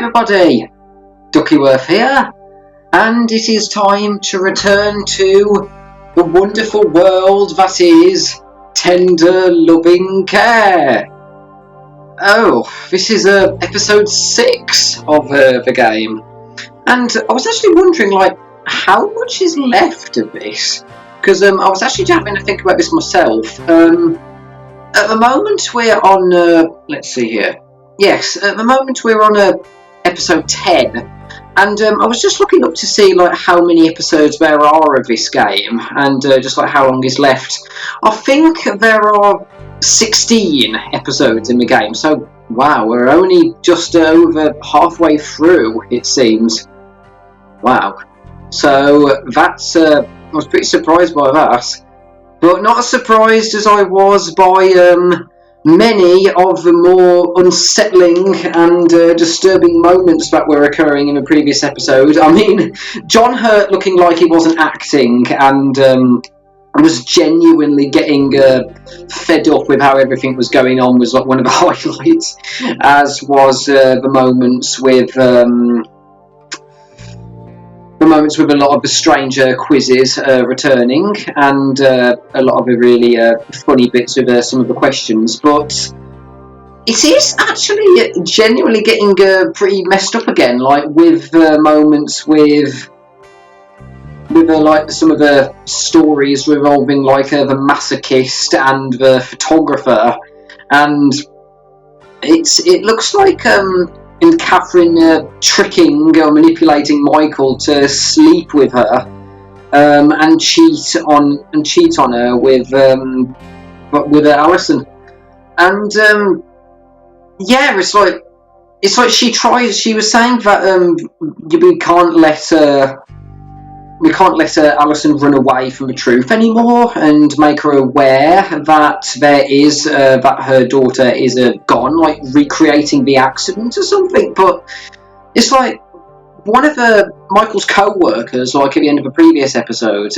everybody, Duckyworth here, and it is time to return to the wonderful world that is tender loving care. Oh, this is episode 6 of the game, and I was actually wondering, how much is left of this? Because I was actually having to think about this myself. At the moment we're on, let's see here. Yes, at the moment we're on episode 10, and I was just looking up to see how many episodes there are of this game, and just how long is left. I think there are 16 episodes in the game, so wow, we're only just over halfway through, it seems. Wow. So that's, I was pretty surprised by that, but not as surprised as I was by many of the more unsettling and disturbing moments that were occurring in the previous episode. I mean, John Hurt looking like he wasn't acting and was genuinely getting fed up with how everything was going on was one of the highlights, as was the moments with a lot of the stranger quizzes returning, and a lot of the really funny bits with some of the questions. But it is actually genuinely getting pretty messed up again, with moments with some of the stories revolving the masochist and the photographer, and it looks like and Kathryn tricking or manipulating Michael to sleep with her and cheat on her with Allison, and yeah, it's like she tries. She was saying that we can't let Allison run away from the truth anymore, and make her aware that that her daughter is gone, recreating the accident or something. But it's one of Michael's co-workers, at the end of a previous episode,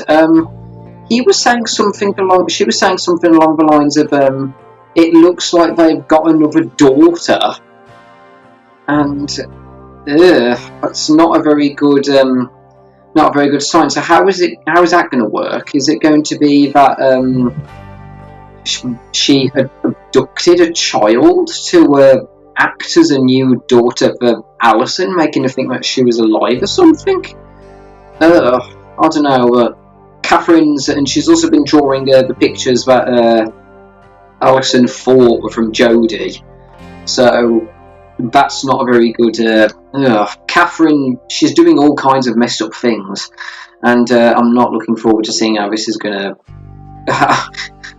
she was saying something along the lines of, it looks like they've got another daughter, and that's not a very good sign. So how is that going to work? Is it going to be that she had abducted a child to act as a new daughter for Allison, making her think that she was alive or something? I don't know. Kathryn's, and she's also been drawing the pictures that Allison thought were from Jody. So that's not a very good. Kathryn, she's doing all kinds of messed up things, and I'm not looking forward to seeing how this is gonna.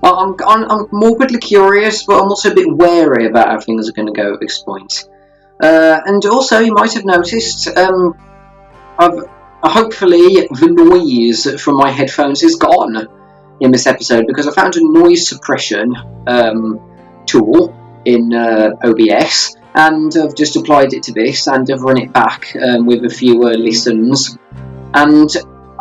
I'm morbidly curious, but I'm also a bit wary about how things are going to go at this point. And also, you might have noticed, hopefully the noise from my headphones is gone in this episode, because I found a noise suppression tool in OBS, and I've just applied it to this, and I've run it back with a few listens, and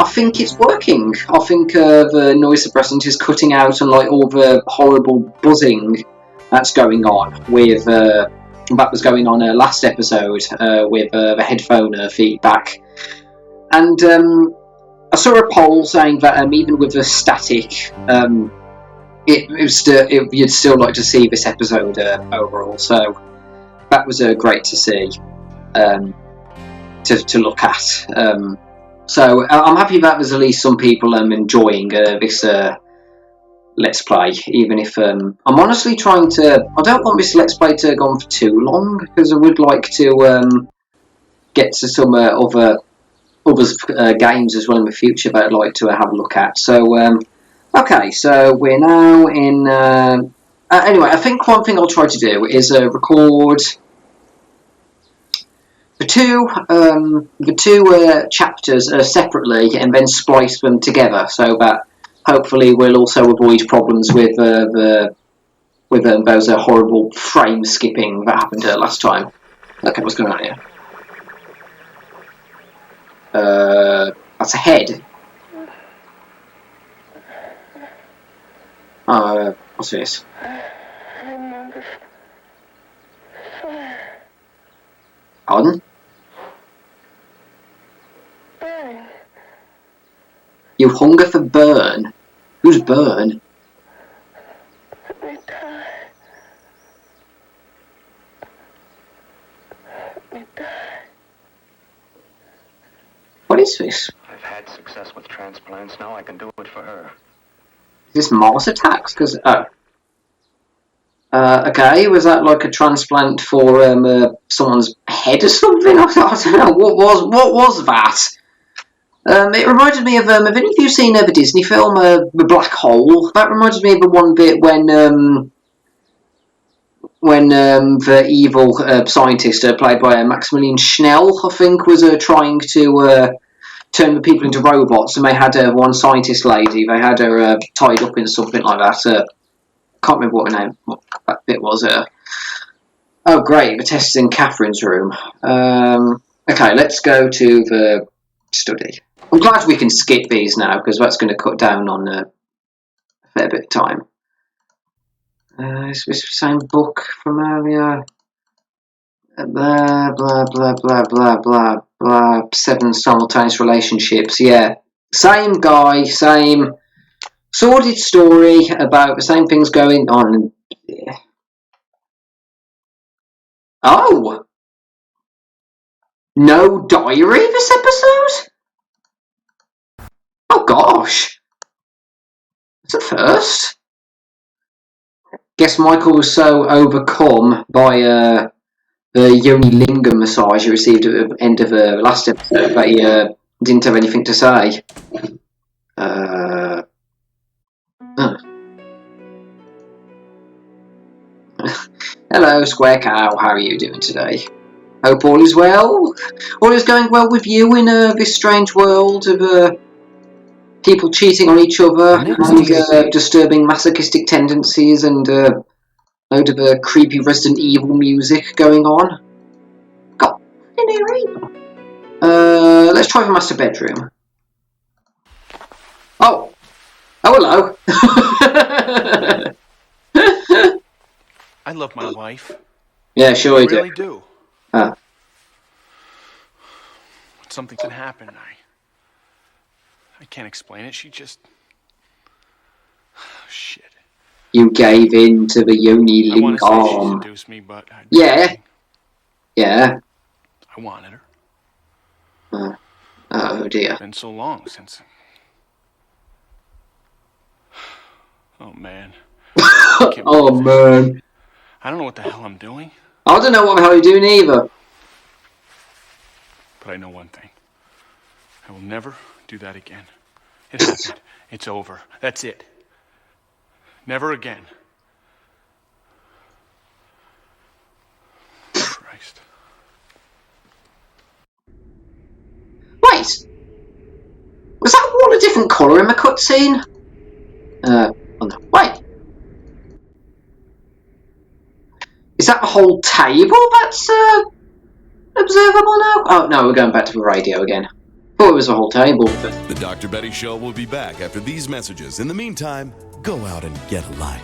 I think it's working. I think the noise suppressant is cutting out on all the horrible buzzing that's going on with that was going on last episode with the headphone feedback. And I saw a poll saying that even with the static, you'd still like to see this episode overall. So that was great to see, to look at. So I'm happy that there's at least some people enjoying this Let's Play, even if I'm honestly trying to. I don't want this Let's Play to go on for too long, because I would like to get to some others games as well in the future that I'd like to have a look at. So okay, so we're now in. Anyway, I think one thing I'll try to do is record the two chapters separately, and then splice them together, so that hopefully we'll also avoid problems with those horrible frame skipping that happened last time. Okay, what's going on here? That's a head. What's this? Pardon? You hunger for Burn? Who's Burn? Let me die. Let me die. What is this? I've had success with transplants. Now I can do it for her. Is this Mars Attacks? Because, okay, was that like a transplant for someone's head or something? I don't know. What was that? It reminded me of, have any of you seen the Disney film, The Black Hole? That reminded me of the one bit when the evil scientist, played by Maximilian Schnell, I think, was trying to turn the people into robots, and they had one scientist lady, they had her tied up in something like that. Can't remember what that bit was. Oh, great, the test is in Kathryn's room. Okay, let's go to the study. I'm glad we can skip these now, because that's going to cut down on a fair bit of time. Is this the same book from earlier? Blah, blah, blah, blah, blah, blah, blah. 7 simultaneous relationships, yeah. Same guy, same sordid story about the same things going on. Yeah. Oh! No diary this episode? Oh gosh. It's a first. Guess Michael was so overcome by the Yoni Lingam massage he received at the end of the last episode that he didn't have anything to say. Hello, Square Cow. How are you doing today? Hope all is well. All is going well with you in this strange world of people cheating on each other and disturbing masochistic tendencies and load of creepy Resident Evil music going on. God, in here either. Let's try the master bedroom. Oh, hello. I love my wife. Yeah, sure you do. I really do. When something can happen, I can't explain it. She just... shit. You gave in to the Yoni Lingam. I want to say she seduced me, but... Yeah. Yeah. I wanted her. Oh dear. It's been so long since... Oh man. Oh man. I don't know what the hell I'm doing. I don't know what the hell you're doing either. But I know one thing. I will never do that again. It happened. It's over. That's it. Never again. Christ. Wait! Was that wall a different colour in the cutscene? Oh no. Wait! Is that the whole table that's observable now? Oh no, we're going back to the radio again. Thought it was the whole table. But... The Dr. Betty Show will be back after these messages. In the meantime, go out and get a life.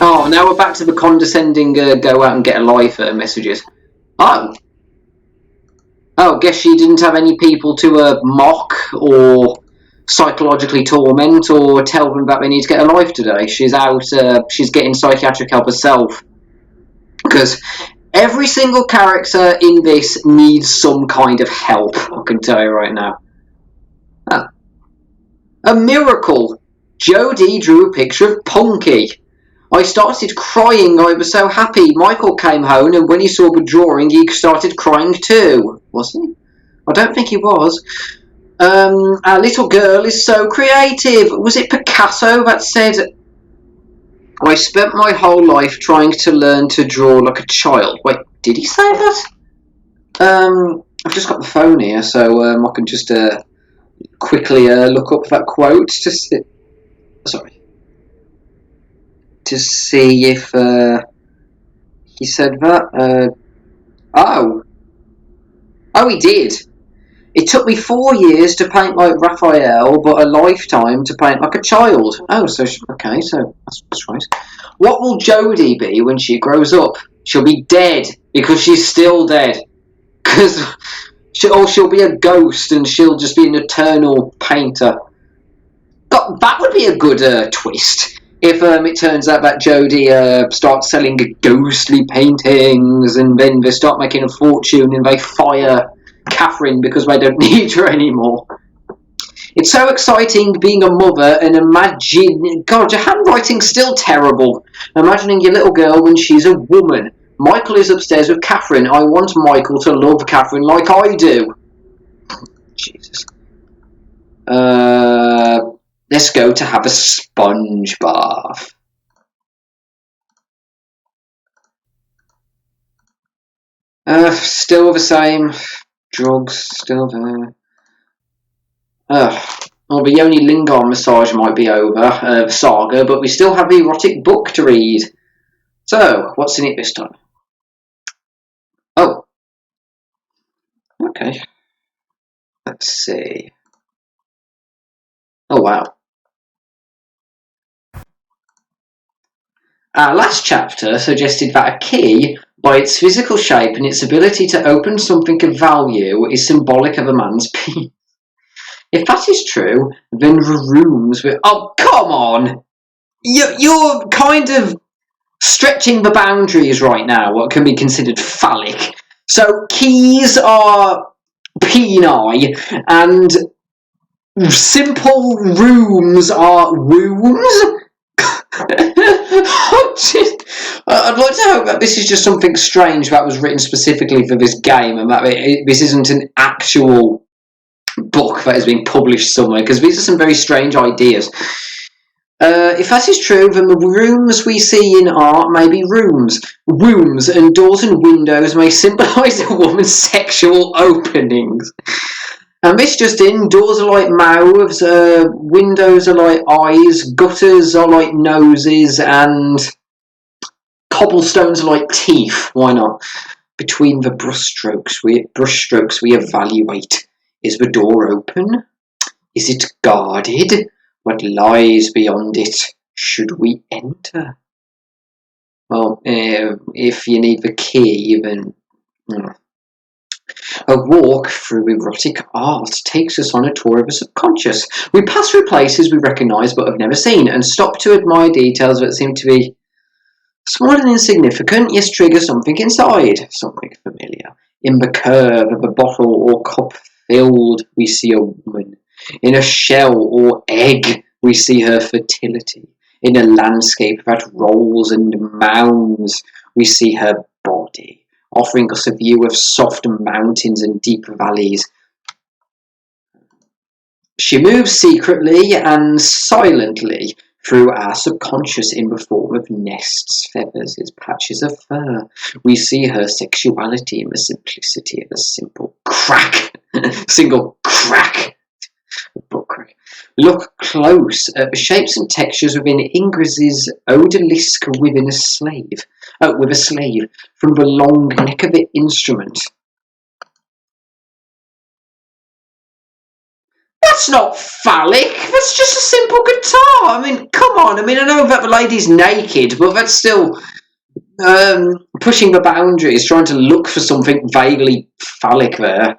Oh, now we're back to the condescending go out and get a life messages. Oh. Oh, guess she didn't have any people to mock or psychologically torment or tell them that they need to get a life today. She's out, she's getting psychiatric help herself. Because every single character in this needs some kind of help, I can tell you right now. Ah. A miracle! Jody drew a picture of Punky. I started crying, I was so happy. Michael came home and when he saw the drawing he started crying too. Was he? I don't think he was. Our little girl is so creative. Was it Picasso that said... I spent my whole life trying to learn to draw like a child. Wait, did he say that? I've just got the phone here, so I can just quickly look up that quote to see. Sorry, to see if he said that. Oh, he did. It took me 4 years to paint like Raphael, but a lifetime to paint like a child. Oh, so okay, so that's right. What will Jody be when she grows up? She'll be dead because she's still dead. Or she'll be a ghost and she'll just be an eternal painter. that would be a good twist. If it turns out that Jody starts selling ghostly paintings, and then they start making a fortune, and they fire Kathryn because they don't need her anymore. It's so exciting being a mother, and imagine... God, your handwriting's still terrible. Imagining your little girl when she's a woman. Michael is upstairs with Kathryn. I want Michael to love Kathryn like I do. Jesus. Let's go to have a sponge bath. Still the same. Drugs, still there. Well, the Yoni Lingam massage might be over, the saga, but we still have the erotic book to read. So, what's in it this time? Oh. Okay. Let's see. Oh, wow. Our last chapter suggested that a key, by its physical shape and its ability to open something of value, is symbolic of a man's penis. If that is true, then the rooms with... Oh, come on! You're kind of stretching the boundaries right now, what can be considered phallic. So, keys are peni, and simple rooms are wombs? I'd like to hope that this is just something strange that was written specifically for this game, and that this isn't an actual book that is being published somewhere, because these are some very strange ideas. If that is true, then the rooms we see in art may be rooms. Wombs and doors and windows may symbolise a woman's sexual openings. And this just in, doors are like mouths, windows are like eyes, gutters are like noses, and cobblestones are like teeth. Why not? Between the brushstrokes we evaluate. Is the door open? Is it guarded? What lies beyond it? Should we enter? Well, if you need the key, then... A walk through erotic art takes us on a tour of the subconscious. We pass through places we recognise but have never seen, and stop to admire details that seem to be small and insignificant, yet trigger something inside, something familiar. In the curve of a bottle or cup filled, we see a woman. In a shell or egg, we see her fertility. In a landscape that rolls and mounds, we see her body, offering us a view of soft mountains and deep valleys. She moves secretly and silently through our subconscious in the form of nests, feathers, and patches of fur. We see her sexuality in the simplicity of a single crack. Book crack. Look close at the shapes and textures within Ingres's odalisque with a slave, from the long neck of the instrument. That's not phallic, that's just a simple guitar. I mean, come on, I know that the lady's naked, but that's still pushing the boundaries, trying to look for something vaguely phallic there.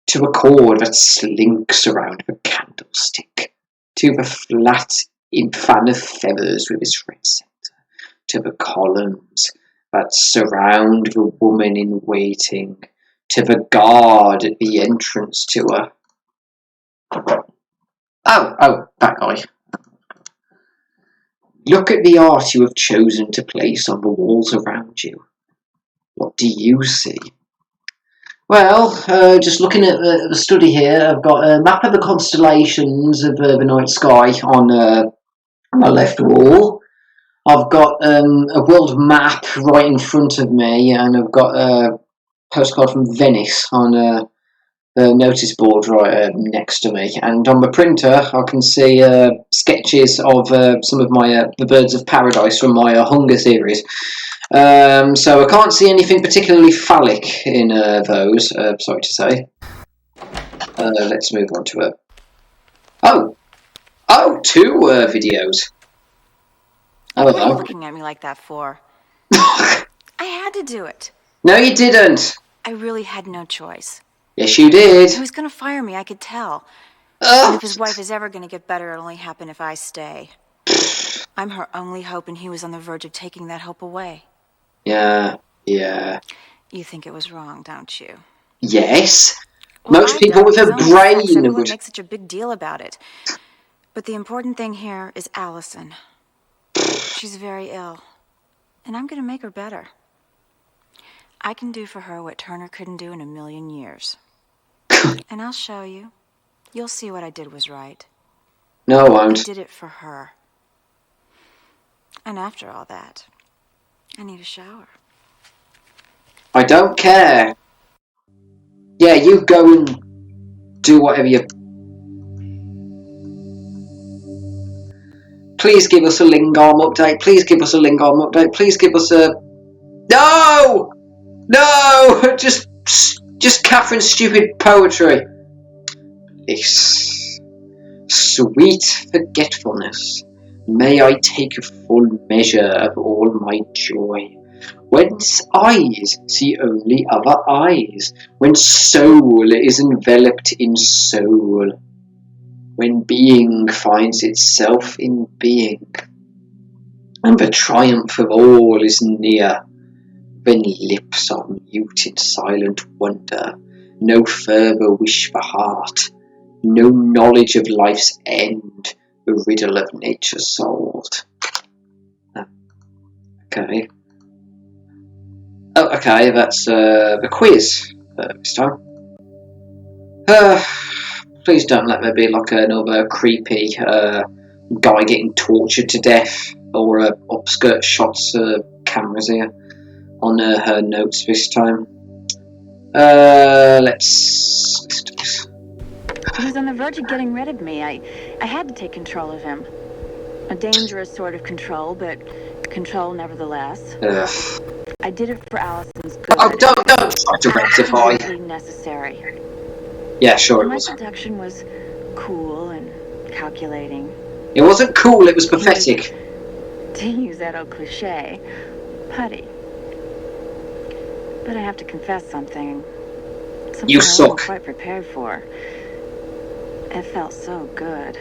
To a cord that slinks around the candlestick, to the flat fan of feathers with its red centre, to the columns that surround the woman in waiting, to the guard at the entrance to her. Oh, that guy. Look at the art you have chosen to place on the walls around you. What do you see? Well, just looking at the study here, I've got a map of the constellations of the night sky on my left wall. I've got a world map right in front of me, and I've got a postcard from Venice on the notice board right next to me. And on the printer, I can see sketches of some of my the Birds of Paradise from my Hunger series. So I can't see anything particularly phallic in those, sorry to say. Let's move on to it. Two videos. What are you looking at me like that for? I had to do it. No, you didn't. I really had no choice. Yes, you did. He was going to fire me, I could tell. And if his wife is ever going to get better, it'll only happen if I stay. I'm her only hope, and he was on the verge of taking that hope away. Yeah. You think it was wrong, don't you? Yes. Well, Most I people don't. with He's a only sex. brain Everyone would. makes such a big deal about it. But the important thing here is Allison. She's very ill, and I'm going to make her better. I can do for her what Turner couldn't do in a million years. And I'll show you. You'll see what I did was right. No, I won't. I did it for her. And after all that, I need a shower. I don't care. Yeah, you go and do whatever you... Please give us a Lingam update. Please give us a Lingam update. Please give us a... No! No! Just Kathryn's stupid poetry. This sweet forgetfulness. May I take full measure of all my joy. Whence eyes see only other eyes. When soul is enveloped in soul. When being finds itself in being. And the triumph of all is near. When lips are mute in silent wonder. No further wish for heart. No knowledge of life's end. The riddle of nature solved. Okay. Oh, okay, that's the quiz this time. Please don't let there be like another creepy guy getting tortured to death or upskirt shots cameras here on her notes this time. Let's do this. He was on the verge of getting rid of me. I had to take control of him. A dangerous sort of control, but control nevertheless. I did it for Allison's good. Oh, don't try to rectify. Absolutely necessary. Yeah, sure it My was. seduction was cool and calculating. It wasn't cool, it was pathetic. To use that old cliche, putty. But I have to confess something. You I suck. wasn't quite prepared for. It felt so good.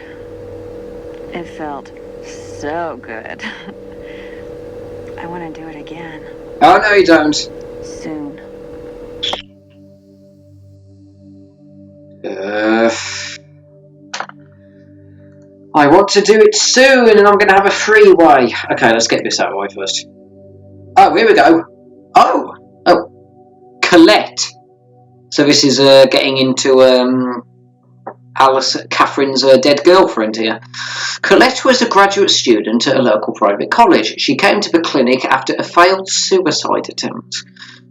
It felt so good. I want to do it again. Oh, no, you don't. Soon. I want to do it soon, and I'm going to have a freeway. Okay, let's get this out of the way first. Oh, here we go. Oh, Colette. So this is getting into Kathryn's dead girlfriend here. Colette was a graduate student at a local private college. She came to the clinic after a failed suicide attempt.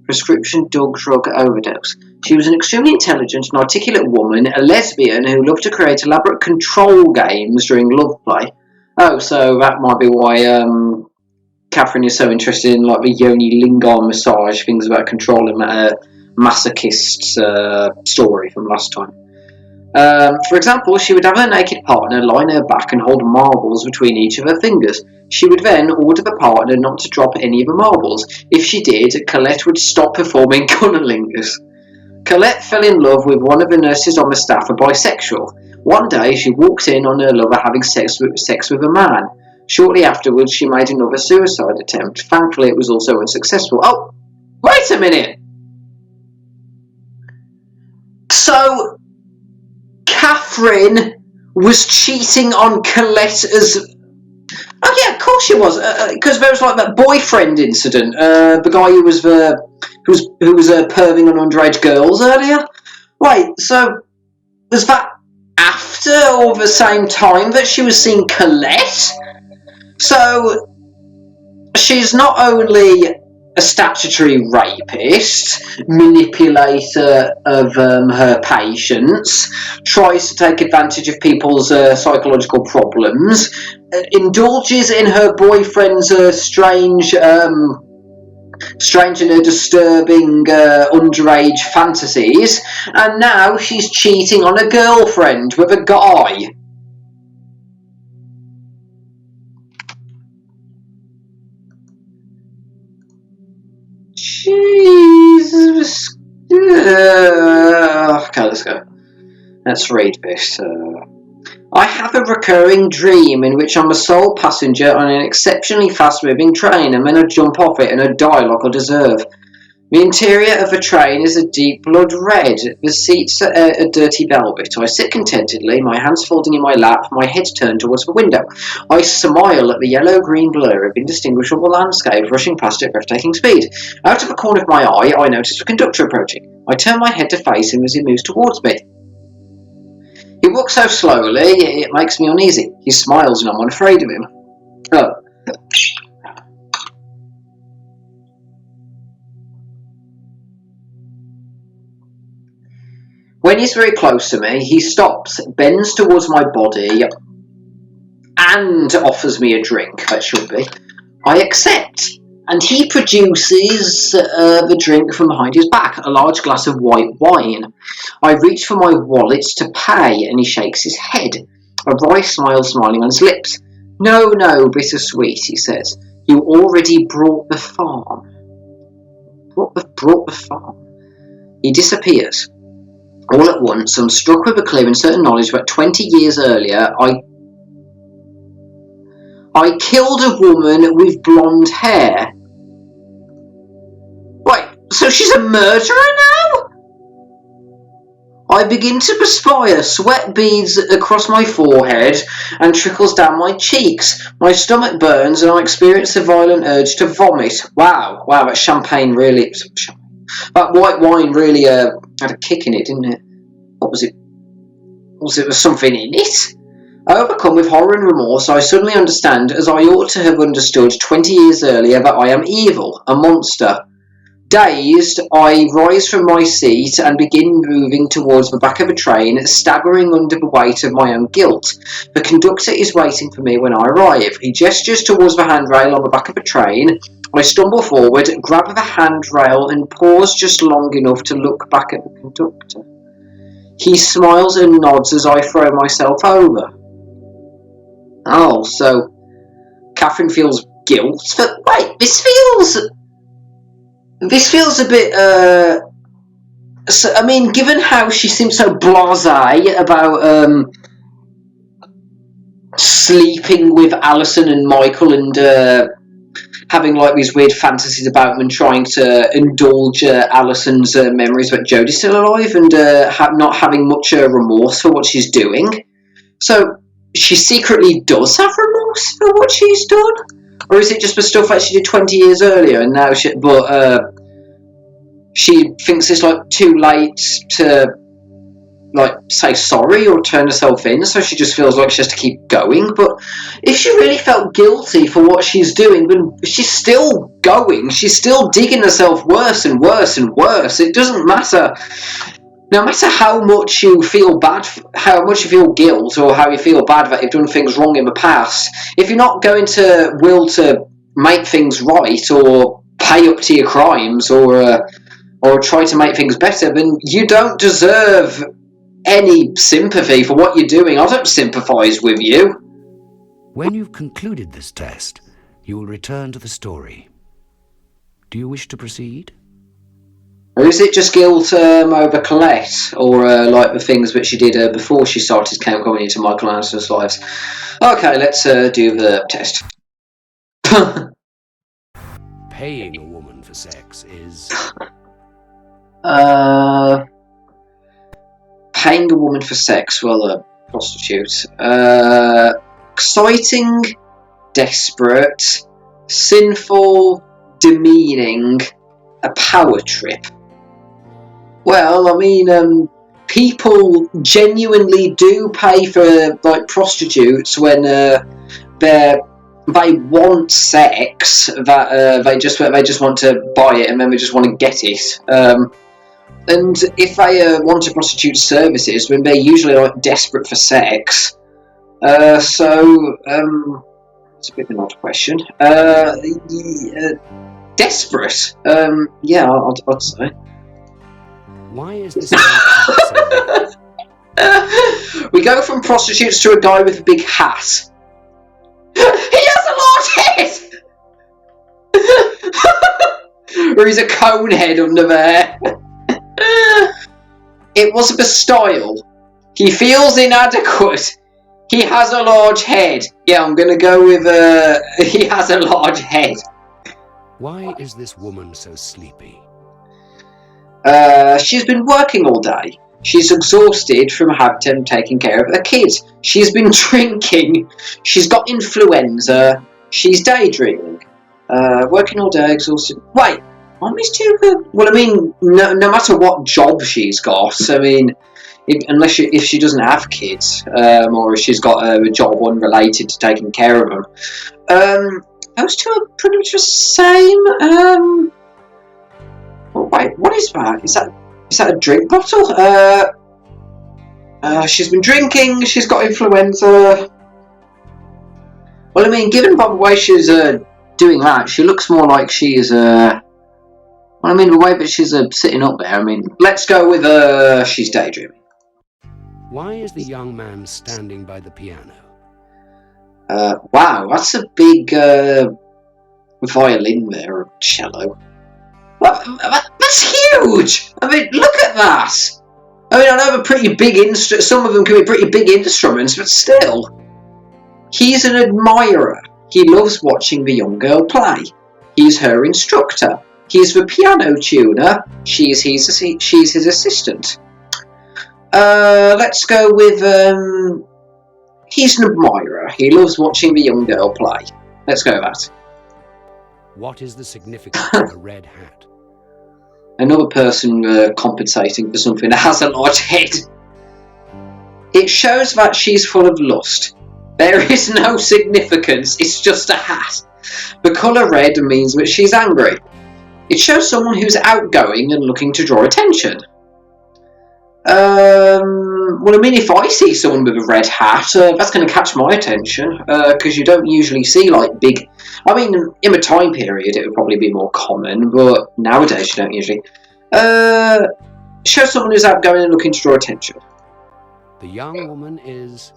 Prescription drug overdose. She was an extremely intelligent and articulate woman, a lesbian who loved to create elaborate control games during love play. Oh, so that might be why Kathryn is so interested in like the Yoni Lingam massage, things about controlling masochist's story from last time. For example, she would have her naked partner lie on her back and hold marbles between each of her fingers. She would then order the partner not to drop any of the marbles. If she did, Colette would stop performing cunnilingus. Colette fell in love with one of the nurses on the staff, a bisexual. One day, she walked in on her lover having sex with a man. Shortly afterwards, she made another suicide attempt. Thankfully, it was also unsuccessful. Oh, wait a minute! So, Kathryn was cheating on Colette as... Oh yeah, of course she was, because there was like that boyfriend incident, the guy who was perving on underage girls earlier. Wait, so was that after or the same time that she was seeing Colette? So she's not only a statutory rapist, manipulator of her patients, tries to take advantage of people's psychological problems, indulges in her boyfriend's strange and disturbing underage fantasies, and now she's cheating on a girlfriend with a guy. Jesus. Okay, let's go. Let's read this. I have a recurring dream in which I'm a sole passenger on an exceptionally fast-moving train, and then I jump off it and I die like I deserve. The interior of the train is a deep blood red. The seats are a dirty velvet. I sit contentedly, my hands folding in my lap, my head turned towards the window. I smile at the yellow-green blur of indistinguishable landscape rushing past at breathtaking speed. Out of the corner of my eye, I notice the conductor approaching. I turn my head to face him as he moves towards me. He walks so slowly, it makes me uneasy. He smiles and I'm unafraid of him. Oh. When he's very close to me, he stops, bends towards my body, and offers me a drink, that should be. I accept, and he produces the drink from behind his back, a large glass of white wine. I reach for my wallet to pay, and he shakes his head, a wry smile smiling on his lips. No, bittersweet, he says. You already brought the farm. Brought the farm. He disappears. All at once, I'm struck with a clear and certain knowledge that 20 years earlier, I killed a woman with blonde hair. Wait, so she's a murderer now? I begin to perspire, sweat beads across my forehead and trickles down my cheeks. My stomach burns and I experience a violent urge to vomit. Wow, that champagne really... That white wine really had a kick in it, didn't it? What was it? Was there something in it? Overcome with horror and remorse, I suddenly understand, as I ought to have understood 20 years earlier, that I am evil, a monster. Dazed, I rise from my seat and begin moving towards the back of a train, staggering under the weight of my own guilt. The conductor is waiting for me when I arrive. He gestures towards the handrail on the back of the train. I stumble forward, grab the handrail and pause just long enough to look back at the conductor. He smiles and nods as I throw myself over. Oh, so Kathryn feels guilt. But wait, this feels a bit, I mean, given how she seems so blasé about sleeping with Allison and Michael and having like these weird fantasies about them and trying to indulge Allison's memories that Jody's still alive and not having much remorse for what she's doing. So she secretly does have remorse for what she's done? Or is it just the stuff that she did 20 years earlier and now she thinks it's like too late to like say sorry or turn herself in, so she just feels like she has to keep going? But if she really felt guilty for what she's doing, then she's still going, she's still digging herself worse and worse and worse. It doesn't matter. No matter how much you feel bad, how much you feel guilt, or how you feel bad that you've done things wrong in the past, if you're not going to will to make things right or pay up to your crimes or try to make things better, then you don't deserve any sympathy for what you're doing. I don't sympathise with you. When you've concluded this test, you will return to the story. Do you wish to proceed? Or is it just guilt over Colette, or like the things that she did before she started coming into Michael and Allison's lives? Okay, let's do the test. Paying a woman for sex is... Paying a woman for sex, well, a prostitute. Exciting, desperate, sinful, demeaning, a power trip. Well, I mean, people genuinely do pay for like prostitutes when they want sex. That they just want to buy it and then they just want to get it. And if they want a prostitute's services, then they're usually like desperate for sex. So it's a bit of an odd question. Desperate. Yeah, I'd say. Why is this? We go from prostitutes to a guy with a big hat. He has a large head! Or he's a cone head under there. It was the style. He feels inadequate. He has a large head. Yeah, I'm gonna go with he has a large head. Why is this woman so sleepy? She's been working all day. She's exhausted from having taken care of her kids. She's been drinking. She's got influenza. She's daydreaming. Working all day, exhausted. Wait, aren't these two? Well, I mean, no matter what job she's got, I mean, if she doesn't have kids, or if she's got a job unrelated to taking care of them, those two are pretty much the same. Oh, wait, what is that? Is that a drink bottle? She's been drinking. She's got influenza. Well, I mean, given by the way she's doing that, she looks more like she's well, I mean, the way that she's sitting up there. I mean, let's go with she's daydreaming. Why is the young man standing by the piano? Wow, that's a big violin there, or cello. That's huge! I mean, look at that! I mean, I know they're pretty big instruments, some of them can be pretty big instruments, but still. He's an admirer. He loves watching the young girl play. He's her instructor. He's the piano tuner. She's his assistant. Let's go with, he's an admirer. He loves watching the young girl play. Let's go with that. What is the significance of the red hat? Another person compensating for something that has a large head. It shows that she's full of lust. There is no significance, it's just a hat. The colour red means that she's angry. It shows someone who's outgoing and looking to draw attention. Well, I mean, if I see someone with a red hat, that's going to catch my attention, because you don't usually see, like, big... I mean, in a time period, it would probably be more common, but nowadays you don't usually. Show someone who's outgoing and looking to draw attention. The young woman is...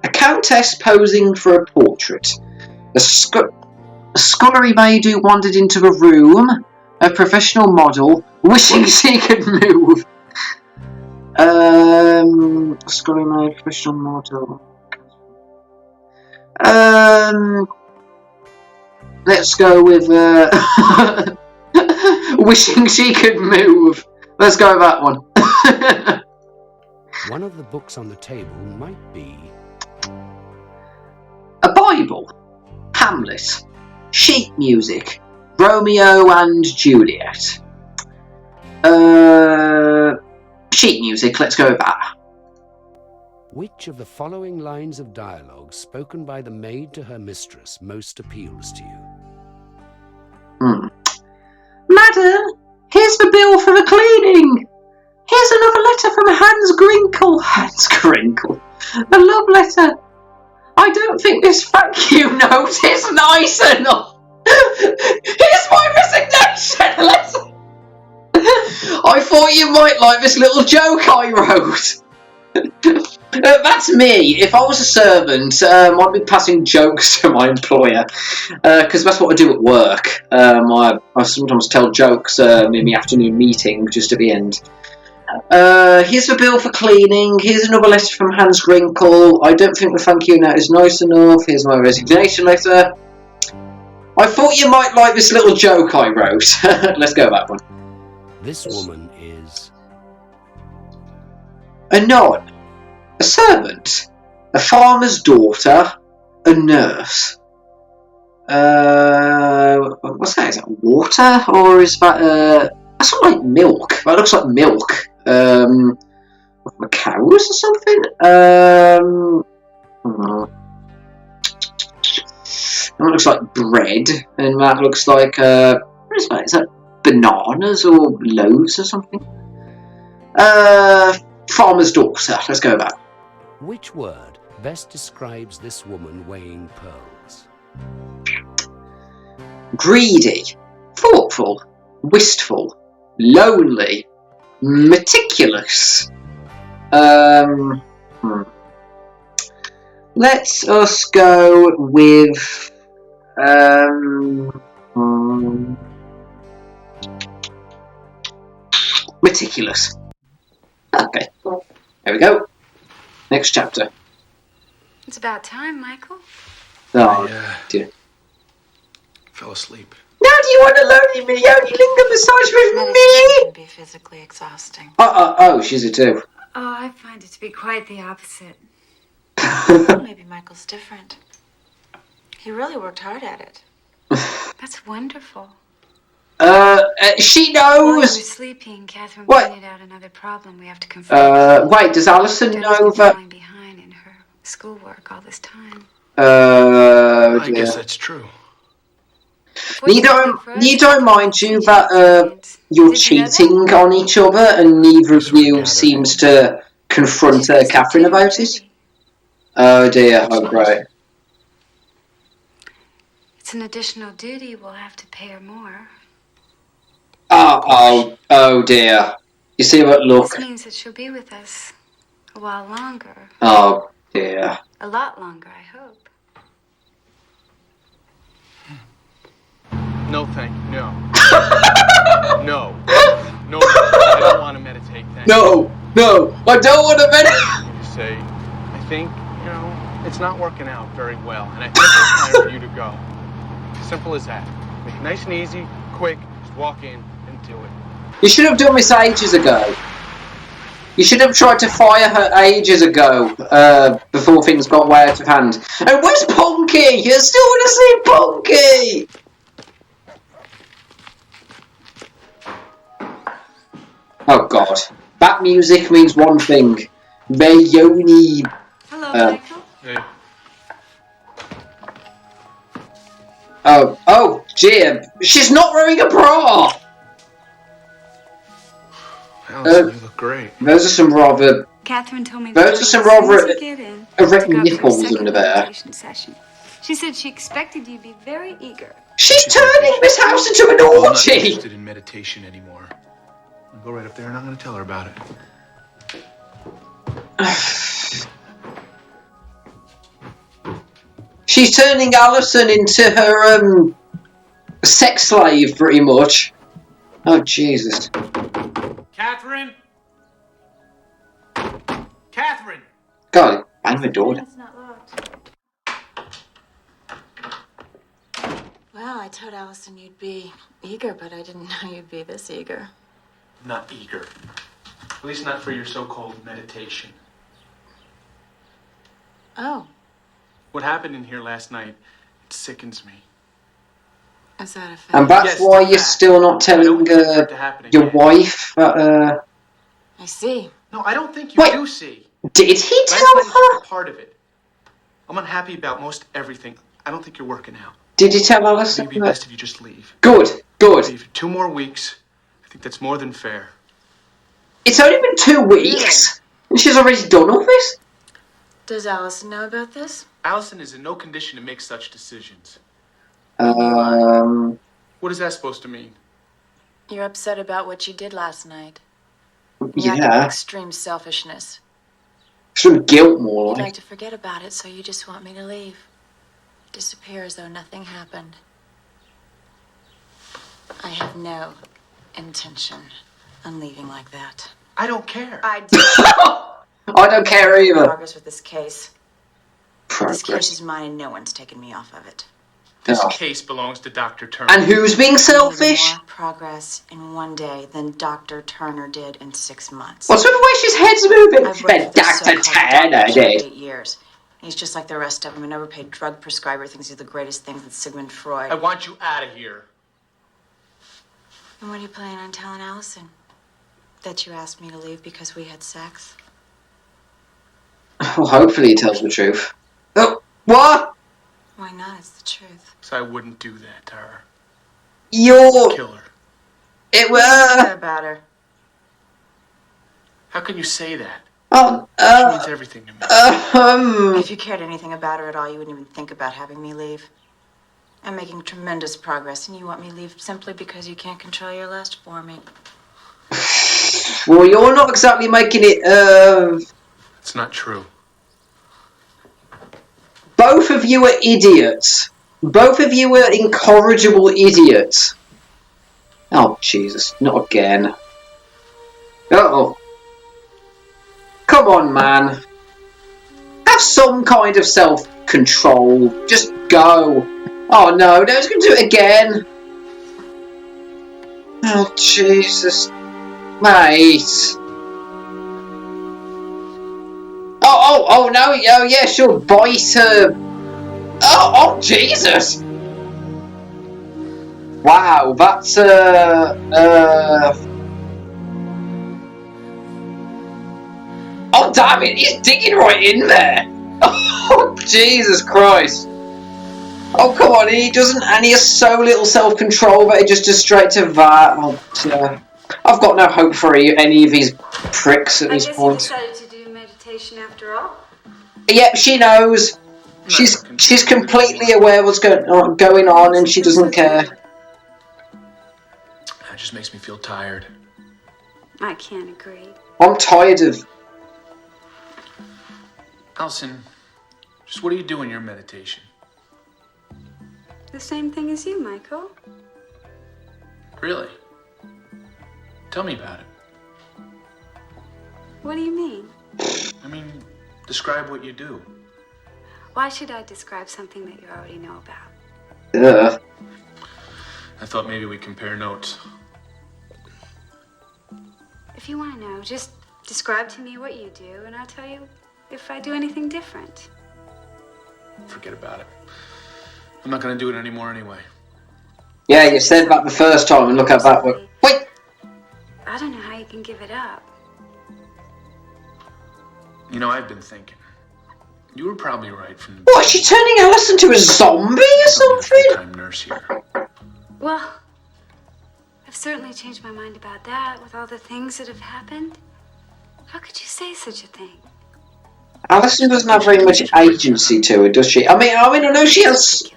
a countess posing for a portrait. A scullery maid who wandered into the room. A professional model wishing she could move. Scullery maid, professional model. Let's go with wishing she could move. Let's go with that one. One of the books on the table might be... a Bible, Hamlet, sheet music, Romeo and Juliet. Sheet music, let's go with that. Which of the following lines of dialogue spoken by the maid to her mistress most appeals to you? Madam, here's the bill for the cleaning. Here's another letter from Hans Grinkle. Hans Grinkle. A love letter. I don't think this thank you note is nice enough. Here's my resignation letter. I thought you might like this little joke I wrote. That's me. If I was a servant, I'd be passing jokes to my employer, because that's what I do at work. I sometimes tell jokes in the afternoon meeting, just at the end. Here's the bill for cleaning. Here's another letter from Hans Grinkle. I don't think the thank you note is nice enough. Here's my resignation letter. I thought you might like this little joke I wrote. Let's go with that one. This woman is... a nun, a servant, a farmer's daughter, a nurse. What's that? Is that water, or is that that's not like milk? That looks like milk. From cows or something. That looks like bread, and that looks like what is that? Is that bananas or loaves or something? Farmer's daughter. Let's go with that. Which word best describes this woman weighing pearls? Greedy, Thoughtful, wistful, lonely, meticulous. Let's us go with meticulous. Okay. There we go. Next chapter. It's about time, Michael. Oh, I dear. fell asleep. Now do you want a lonely Yoni Lingam massage with Meditation me? can be physically exhausting. Oh, she's a 2. Oh, I find it to be quite the opposite. Maybe Michael's different. He really worked hard at it. That's wonderful. She While you were knows. sleeping, Kathryn What? pointed out another problem we have to confront. Wait, does Allison Jody's know been that? falling behind in her schoolwork all this time. I Dear. guess that's true. Need I mind you that you're cheating on each other and neither of you seems to confront Kathryn about it? Oh dear, oh great. It's an additional duty. We'll have to pay her more. Oh dear. You see what look? This means that she'll be with us a while longer. Oh dear. A lot longer, I hope. No, thank you. No. No. No, I don't want to meditate, thank you. No, I don't want to meditate. You say, I think, it's not working out very well, and I think it's time for you to go. Simple as that. Make it nice and easy, quick, just walk in and do it. You should have done this ages ago. You should have tried to fire her ages ago, before things got way out of hand. And where's Punky? You still want to see Punky? Oh god. That music means one thing. Yoni. Hello, Michael. Hey. Oh, dear. She's not wearing a bra! Allison, you look great. Those are some rather... Kathryn told me Those are some rather erect nipples under there. Session. She said she expected you to be very eager. She's turning this house into an I'm not orgy! interested in meditation anymore. I'll go right up there and I'm going to tell her about it. She's turning Allison into her, sex slave, pretty much. Oh, Jesus. Kathryn? Kathryn! God, bang the door down. It's not locked. Well, I told Allison you'd be eager, but I didn't know you'd be this eager. Not eager. At least not for your so-called meditation. Oh, What happened in here last night, it sickens me. is that a fact? And that's Yes, why it's a you're fact. still not I telling don't want it to happen your again. wife that, I see. No, I don't think you Wait. do see. Did he Last tell night her? was part of it. I'm unhappy about most everything. I don't think you're working out. Did he tell I Allison think it'd be that? best if you just leave. Good. Leave 2 more weeks. I think that's more than fair. It's only been 2 weeks, and she's already done all this? Does Allison know about this? Allison is in no condition to make such decisions. Um, What is that supposed to mean? You're upset about what you did last night. You acted with yeah. extreme selfishness. Some guilt more You'd like. like to forget about it, so you just want me to leave. Disappear as though nothing happened. I have no intention on leaving like that. I don't care. I do. I don't care either. Progress with this case. This case is mine and no one's taken me off of it. This Oh. case belongs to Dr. Turner. And who's being I selfish? made more progress in 1 day than Dr. Turner did in 6 months. What's with the way his head's moving? I've Then worked with this Dr. so-called Turner doctor for did. 8 years. He's just like the rest of them, an overpaid drug prescriber thinks he's the greatest thing since Sigmund Freud. I want you out of here. And what are you planning on telling Allison? That you asked me to leave because we had sex? Well, hopefully he tells the truth. Oh, what? Why not? It's the truth. So I wouldn't do that to her. You're... Kill her. It What was... about her? How can you say that? Oh, She means everything to me. If you cared anything about her at all, you wouldn't even think about having me leave. I'm making tremendous progress, and you want me to leave simply because you can't control your lust for me. Well, you're not exactly making it, It's not true. Both of you are idiots. Both of you are incorrigible idiots. Oh, Jesus. Not again. Uh-oh. Come on, man. Have some kind of self-control. Just go. Oh no, he's going to do it again. Oh, Jesus. Mate. Oh no, yeah, she'll bite her. Oh, Jesus. Wow, that's, Oh, damn it, he's digging right in there. Oh, Jesus Christ. Oh, come on, he doesn't, and he has so little self-control that he just does straight to that. Oh, I've got no hope for any of these pricks at this point. I guess you decided to do meditation after all. Yep, she knows. She's completely aware what's going on, and she doesn't care. That just makes me feel tired. I can't agree. I'm tired of... Allison, just what do you do in your meditation? The same thing as you, Michael. Really? Tell me about it. What do you mean? I mean, describe what you do. Why should I describe something that you already know about? I thought maybe we'd compare notes. If you want to know, just describe to me what you do, and I'll tell you if I do anything different. Forget about it. I'm not going to do it anymore anyway. Yeah, you said that the first time, and look at that one. Wait! I don't know how you can give it up. You know, I've been thinking. You were probably right from the... What, is she turning Allison to a zombie or something? Full-time nurse here. Well, I've certainly changed my mind about that with all the things that have happened. How could you say such a thing? Allison doesn't have very much agency to it, does she? I mean, I know she has...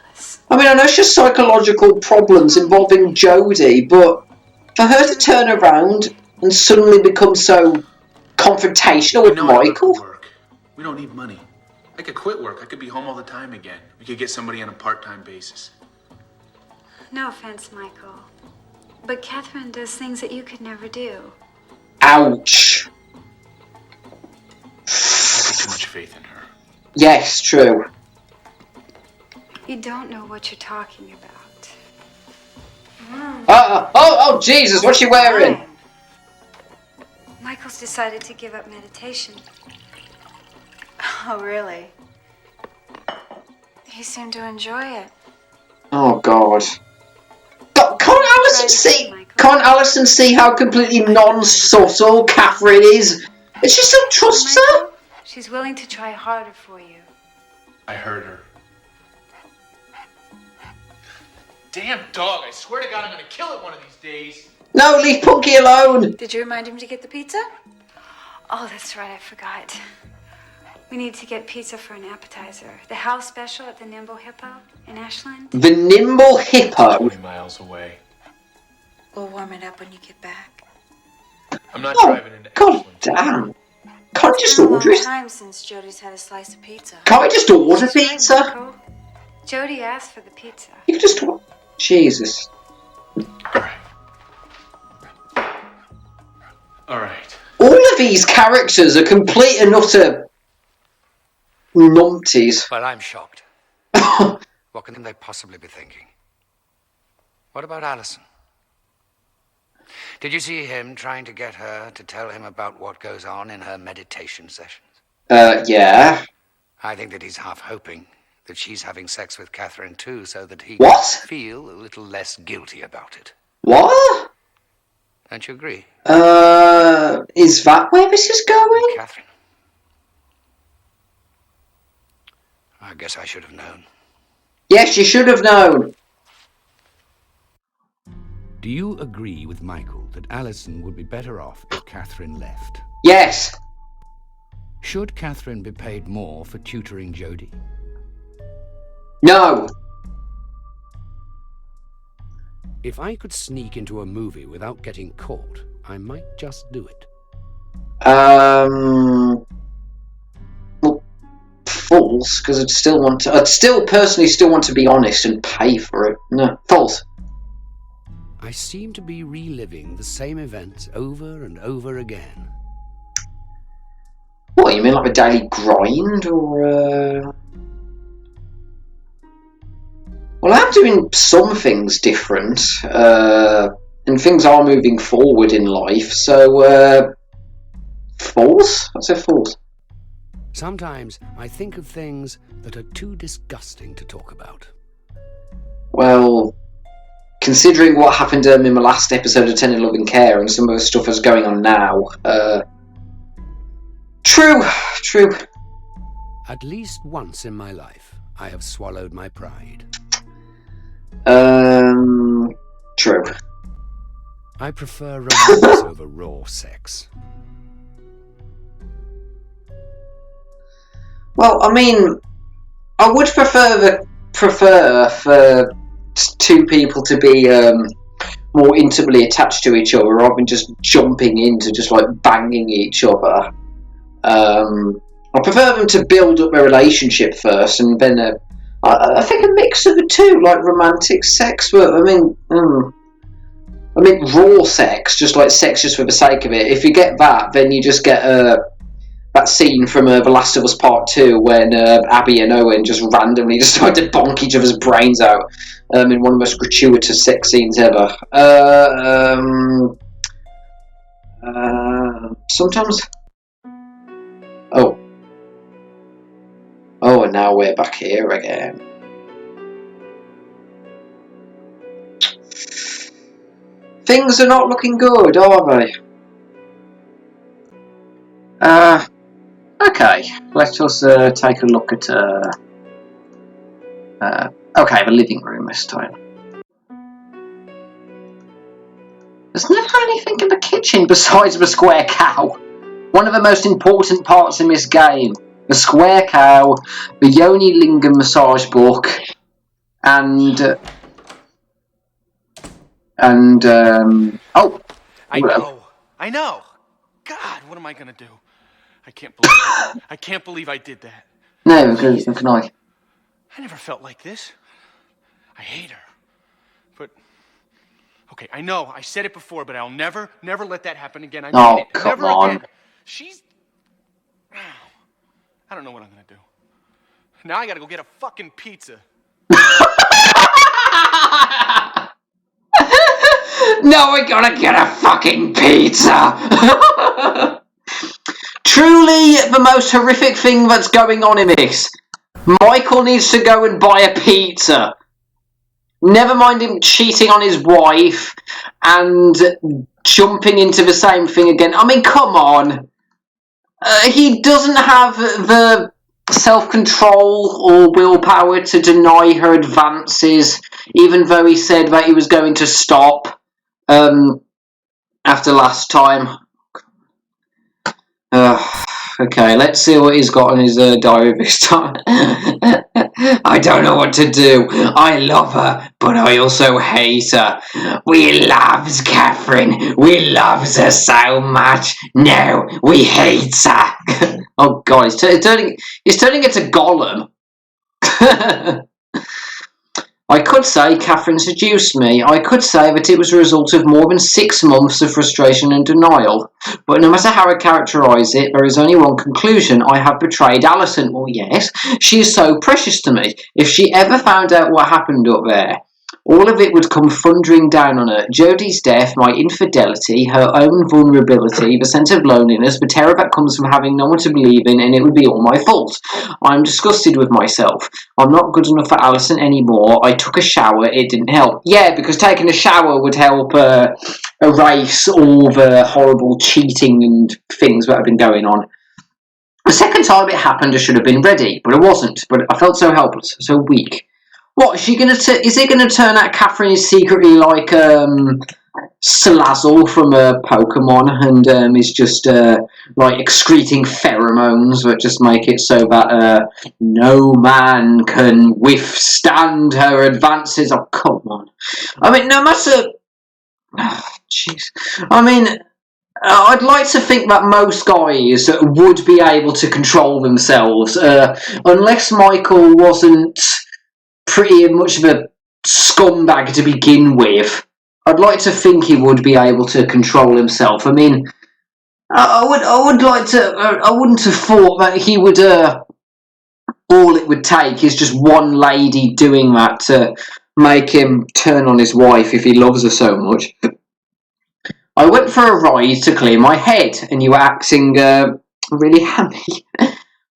I know she has psychological problems involving Jody, but for her to turn around and suddenly become so confrontational with Michael... We don't need money. I could quit work. I could be home all the time again. We could get somebody on a part-time basis. No offense, Michael, but Kathryn does things that you could never do. Ouch. I have too much faith in her. Yes, true. You don't know what you're talking about. Oh, Jesus, what's she wearing? Michael's decided to give up meditation. Oh, really? He seemed to enjoy it. Oh, God. Can't Allison see how completely non-subtle Kathryn is? And she still trusts her? She's willing to try harder for you. I heard her. Damn dog, I swear to God I'm gonna kill it one of these days. No, leave Punky alone. Did you remind him to get the pizza? Oh, that's right, I forgot. We need to get pizza for an appetizer. The house special at the Nimble Hippo in Ashland. The Nimble Hippo? 20 miles away. We'll warm it up when you get back. I'm not driving into God damn. Can't I just order it? It's been a long time since Jody's had a slice of pizza. Can't I just order pizza? Jody asked for the pizza. You can just order... Jesus. Alright. All of these characters are complete and utter... numpties. Well, I'm shocked. What can they possibly be thinking? What about Allison? Did you see him trying to get her to tell him about what goes on in her meditation sessions? Yeah. I think that he's half hoping that she's having sex with Kathryn too, so that he can feel a little less guilty about it. What? Don't you agree? Is that where this is going? Kathryn. I guess I should have known. Yes, you should have known. Do you agree with Michael that Allison would be better off if Kathryn left? Yes. Should Kathryn be paid more for tutoring Jody? No. If I could sneak into a movie without getting caught, I might just do it. Well, false, because I'd still personally want to be honest and pay for it. No, false. I seem to be reliving the same events over and over again. What, you mean like a daily grind, or Well, I'm doing some things different, and things are moving forward in life, so, false? I'd say false. Sometimes I think of things that are too disgusting to talk about. Well, considering what happened in my last episode of Tender Loving Care and some of the stuff that's going on now, true. At least once in my life, I have swallowed my pride. True. I prefer romance over raw sex. Well, I mean, I would prefer for two people to be more intimately attached to each other rather than just jumping into just like banging each other. I prefer them to build up their relationship first, and then I think a mix of the two, like romantic sex. But I mean, raw sex, just like sex just for the sake of it. If you get that, then you just get that scene from The Last of Us Part 2 when Abby and Owen just randomly just tried to bonk each other's brains out in one of the most gratuitous sex scenes ever. Sometimes. Oh, and now we're back here again. Things are not looking good, are they? Okay, let us take a look at the living room this time. There's never anything in the kitchen besides the square cow. One of the most important parts in this game. The square cow, the Yoni Lingam massage book, and I know. God, what am I gonna do? I can't believe I did that. No, because can I? I never felt like this. I hate her. But okay, I know I said it before, but I'll never let that happen again. I mean it. Come Never on. again. I don't know what I'm gonna do. Now I gotta go get a fucking pizza. No, we gotta get a fucking pizza! Truly the most horrific thing that's going on in this. Michael needs to go and buy a pizza. Never mind him cheating on his wife and jumping into the same thing again. I mean, come on. He doesn't have the self-control or willpower to deny her advances, even though he said that he was going to stop after last time. Okay, let's see what he's got in his diary this time. I don't know what to do. I love her, but I also hate her. We loves Kathryn. We loves her so much. No, we hate her. Oh God, he's turning into Gollum. I could say Kathryn seduced me. I could say that it was a result of more than 6 months of frustration and denial. But no matter how I characterise it, there is only one conclusion. I have betrayed Allison. Well, yes, she is so precious to me. If she ever found out what happened up there, all of it would come thundering down on her. Jody's death, my infidelity, her own vulnerability, the sense of loneliness, the terror that comes from having no one to believe in, and it would be all my fault. I'm disgusted with myself. I'm not good enough for Allison anymore. I took a shower. It didn't help. Yeah, because taking a shower would help erase all the horrible cheating and things that have been going on. The second time it happened, I should have been ready, but I wasn't. But I felt so helpless, so weak. What, is it going to turn out Kathryn is secretly like Salazzle from Pokemon and is just like excreting pheromones that just make it so that no man can withstand her advances? Oh, come on. I mean, no matter... Jeez. I mean... I'd like to think that most guys would be able to control themselves, unless Michael wasn't pretty much of a scumbag to begin with. I'd like to think he would be able to control himself. I mean, I would like to. I wouldn't have thought that he would. All it would take is just one lady doing that to make him turn on his wife if he loves her so much. I went for a ride to clear my head, and you were acting really happy.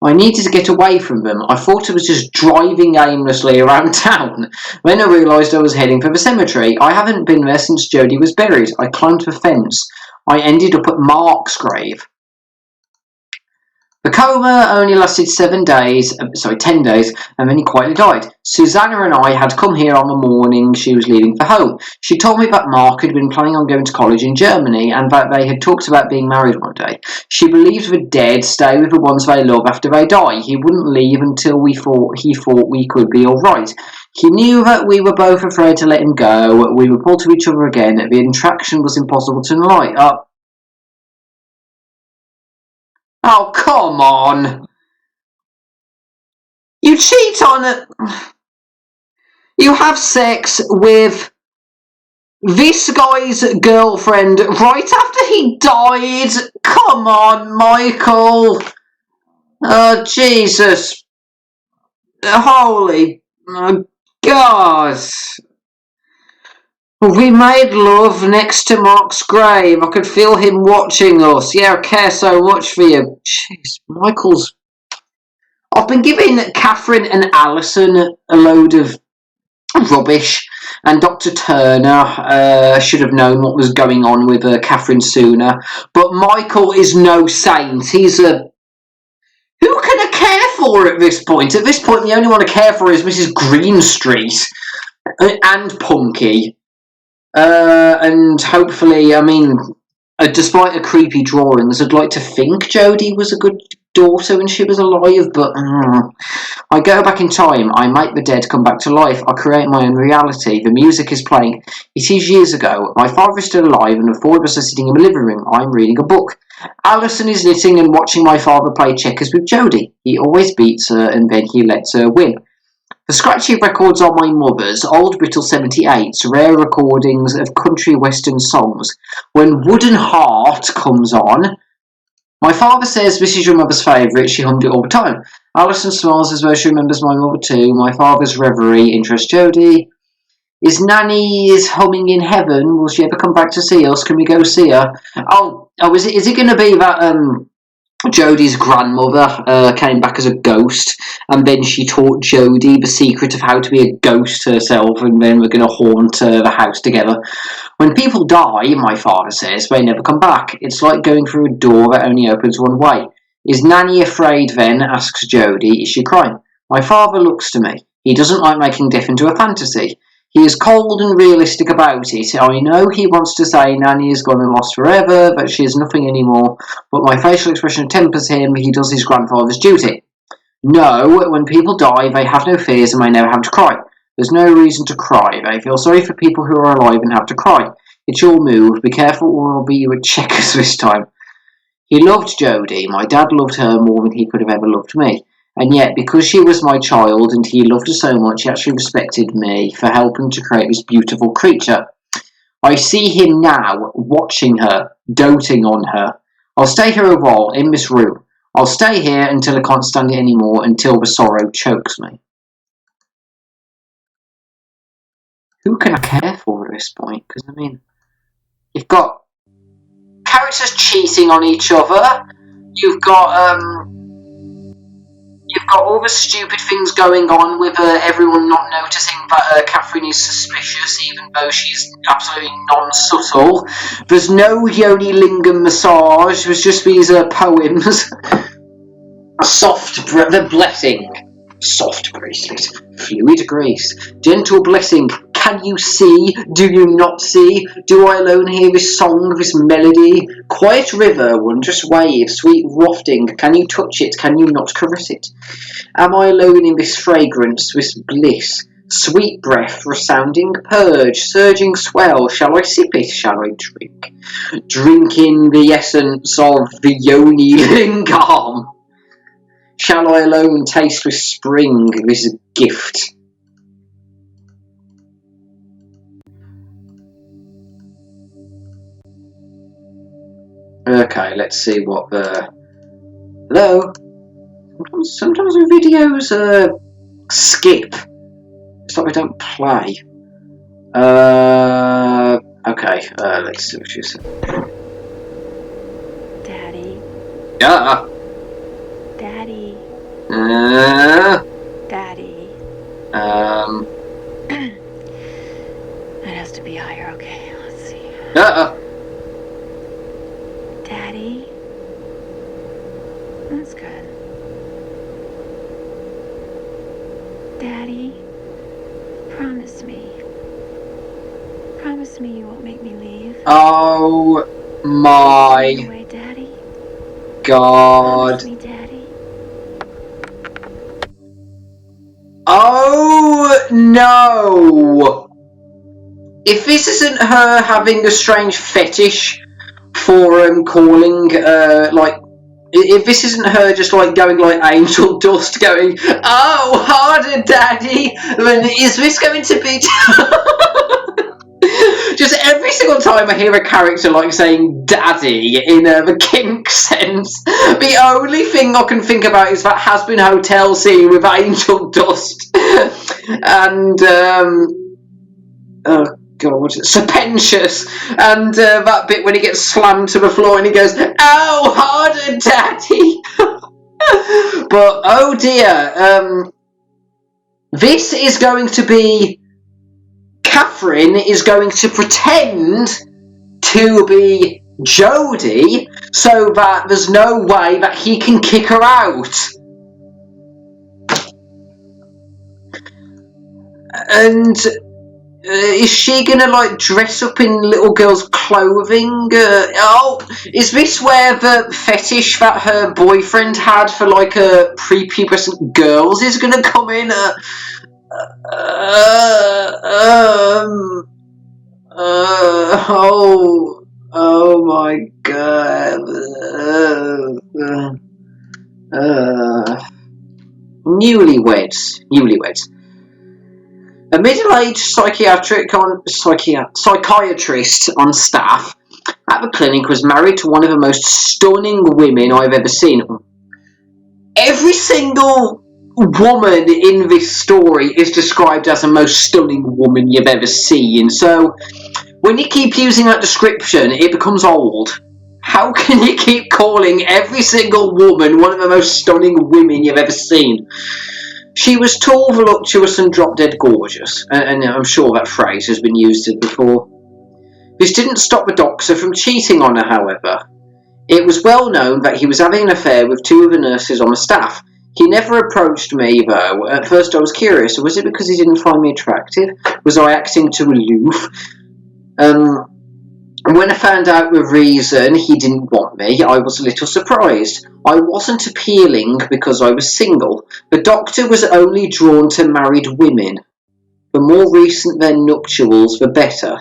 I needed to get away from them. I thought I was just driving aimlessly around town. Then I realised I was heading for the cemetery. I haven't been there since Jody was buried. I climbed the fence. I ended up at Mark's grave. The coma only lasted 10 days, and then he quietly died. Susanna and I had come here on the morning she was leaving for home. She told me that Mark had been planning on going to college in Germany, and that they had talked about being married one day. She believed the dead stay with the ones they love after they die. He wouldn't leave until he thought we could be alright. He knew that we were both afraid to let him go. We were pulled to each other again. The attraction was impossible to deny. Oh, come on! You cheat on it. You have sex with this guy's girlfriend right after he died. Come on, Michael. Oh, Jesus. Holy God. We made love next to Mark's grave. I could feel him watching us. Yeah, I care so much for you. Jeez, Michael's... I've been giving Kathryn and Allison a load of rubbish, and Dr. Turner should have known what was going on with Kathryn sooner. But Michael is no saint. He's a... Who can I care for at this point? At this point, the only one I care for is Mrs. Greenstreet and Punky. And hopefully, I mean, despite the creepy drawings, I'd like to think Jody was a good daughter when she was alive, but I go back in time, I make the dead come back to life, I create my own reality, the music is playing. It is years ago, my father is still alive, and the four of us are sitting in the living room. I'm reading a book. Allison is knitting and watching my father play checkers with Jody. He always beats her, and then he lets her win. The scratchy records are my mother's, old brittle 78s, rare recordings of country western songs. When Wooden Heart comes on, my father says this is your mother's favourite. She hummed it all the time. Allison smiles as though she remembers my mother too. My father's reverie interests Jody. Is Nanny humming in heaven? Will she ever come back to see us? Can we go see her? Is it going to be that Jody's grandmother came back as a ghost, and then she taught Jody the secret of how to be a ghost herself, and then we're going to haunt the house together? When people die, my father says, they never come back. It's like going through a door that only opens one way. Is Nanny afraid then? Asks Jody. Is she crying? My father looks to me. He doesn't like making death into a fantasy. He is cold and realistic about it. I know he wants to say Nanny is gone and lost forever, that she is nothing anymore, but my facial expression tempers him. He does his grandfather's duty. No, when people die, they have no fears and they never have to cry. There's no reason to cry. They feel sorry for people who are alive and have to cry. It's your move. Be careful or I'll beat you at checkers this time. He loved Jody. My dad loved her more than he could have ever loved me. And yet, because she was my child and he loved her so much, he actually respected me for helping to create this beautiful creature. I see him now, watching her, doting on her. I'll stay here a while, in this room. I'll stay here until I can't stand it anymore, until the sorrow chokes me. Who can I care for at this point? Because, I mean, you've got characters cheating on each other. You've got all the stupid things going on with everyone not noticing that Kathryn is suspicious, even though she's absolutely non-subtle. There's no Yoni Lingam massage. There's just these poems. The blessing. Soft bracelet. Fluid grace. Gentle blessing. Can you see? Do you not see? Do I alone hear this song, this melody? Quiet river, wondrous wave, sweet wafting. Can you touch it? Can you not caress it? Am I alone in this fragrance, this bliss? Sweet breath, resounding purge, surging swell. Shall I sip it? Shall I drink? Drink in the essence of the Yoni Lingam. Shall I alone taste with spring, this gift? Okay, let's see what the... Hello? Sometimes the videos skip. It's like they don't play. Okay, let's see what she said. Daddy. Yeah. Daddy. Daddy. It has to be higher. Okay, let's see. Daddy. That's good. Daddy, promise me. Promise me you won't make me leave. Oh my Away, Daddy. God. Promise me, Daddy. Oh no! If this isn't her having a strange fetish for calling, if this isn't her just like going like angel dust, going, oh, harder, Daddy, then is this going to be? Just every single time I hear a character like saying daddy in the kink sense, the only thing I can think about is that Has-Been Hotel scene with Angel Dust and oh god, Supentious, and that bit when he gets slammed to the floor and he goes, oh, harder, Daddy. But oh dear, this is going to be... Kathryn is going to pretend to be Jody so that there's no way that he can kick her out. And is she gonna like dress up in little girl's clothing? Is this where the fetish that her boyfriend had for like prepubescent girls is gonna come in? Oh my god. Newlyweds. A middle-aged psychiatrist on staff at the clinic was married to one of the most stunning women I've ever seen. Every single woman in this story is described as the most stunning woman you've ever seen. So when you keep using that description, it becomes old. How can you keep calling every single woman one of the most stunning women you've ever seen? She was tall, voluptuous, and drop-dead gorgeous, and I'm sure that phrase has been used before. This didn't stop the doctor from cheating on her, however. It was well known that he was having an affair with two of the nurses on the staff. He never approached me, though. At first I was curious. Was it because he didn't find me attractive? Was I acting too aloof? And when I found out the reason he didn't want me, I was a little surprised. I wasn't appealing because I was single. The doctor was only drawn to married women. The more recent their nuptials, the better.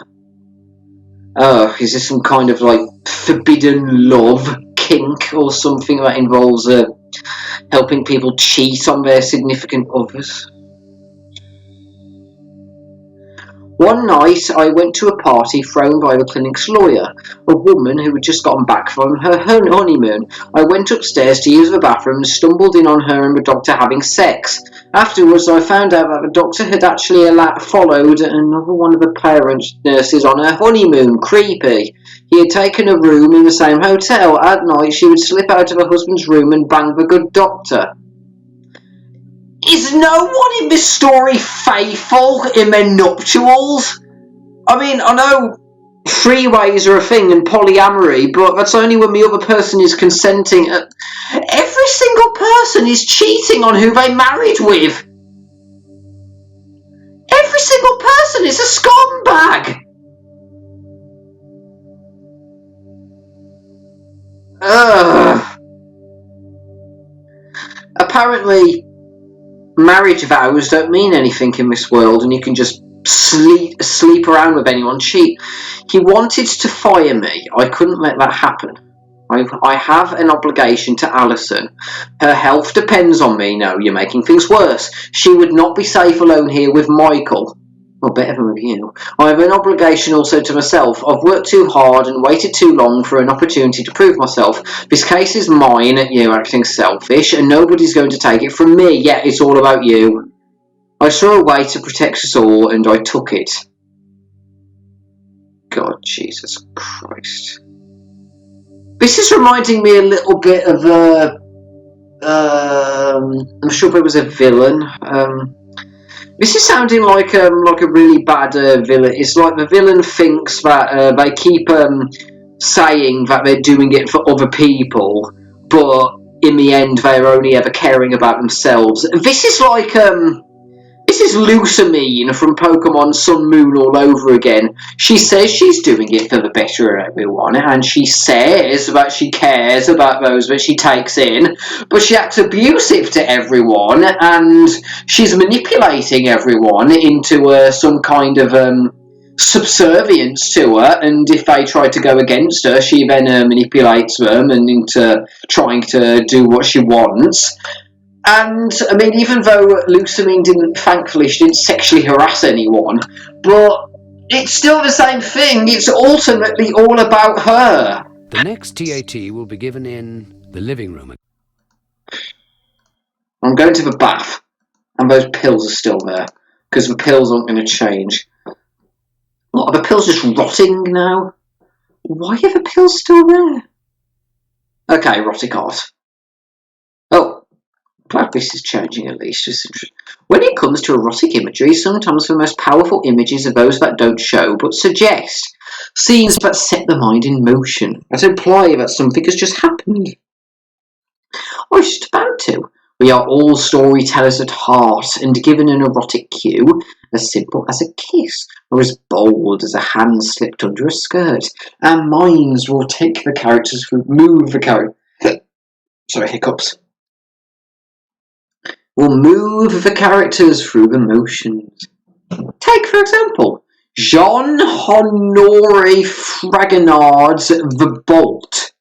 Oh, is this some kind of like forbidden love kink or something that involves helping people cheat on their significant others? One night, I went to a party thrown by the clinic's lawyer, a woman who had just gotten back from her honeymoon. I went upstairs to use the bathroom and stumbled in on her and the doctor having sex. Afterwards, I found out that the doctor had actually followed another one of the parent nurses on her honeymoon. Creepy. He had taken a room in the same hotel. At night, she would slip out of her husband's room and bang the good doctor. Is no one in this story faithful in their nuptials? I mean, I know freeways are a thing and polyamory, but that's only when the other person is consenting. Every single person is cheating on who they married with. Every single person is a scumbag. Apparently, marriage vows don't mean anything in this world, and you can just sleep around with anyone. He wanted to fire me. I couldn't let that happen. I have an obligation to Allison. Her health depends on me. No, you're making things worse. She would not be safe alone here with Michael. Well, better than with you. I have an obligation also to myself. I've worked too hard and waited too long for an opportunity to prove myself. This case is mine, you're acting selfish, and nobody's going to take it from me, yet it's all about you. I saw a way to protect us all, and I took it. God, Jesus Christ. This is reminding me a little bit of I'm sure it was a villain. This is sounding like a really bad villain. It's like the villain thinks that they keep saying that they're doing it for other people, but in the end they're only ever caring about themselves. This is like this is Lusamine from Pokemon Sun Moon all over again. She says she's doing it for the better of everyone, and she says that she cares about those that she takes in, but she acts abusive to everyone, and she's manipulating everyone into some kind of subservience to her, and if they try to go against her, she then manipulates them and into trying to do what she wants. And, I mean, even though Lusamine thankfully, she didn't sexually harass anyone, but it's still the same thing. It's ultimately all about her. The next TAT will be given in the living room. I'm going to the bath, and those pills are still there, because the pills aren't going to change. What, are the pills just rotting now? Why are the pills still there? Okay, erotic art. Oh. Glad this is changing at least. When it comes to erotic imagery, sometimes the most powerful images are those that don't show but suggest. Scenes that set the mind in motion, that imply that something has just happened. I was just about to. We are all storytellers at heart, and given an erotic cue, as simple as a kiss, or as bold as a hand slipped under a skirt, our minds will take the characters through, move the character. Sorry, hiccups. Will move the characters through the motions. Take, for example, Jean Honoré Fragonard's The Bolt.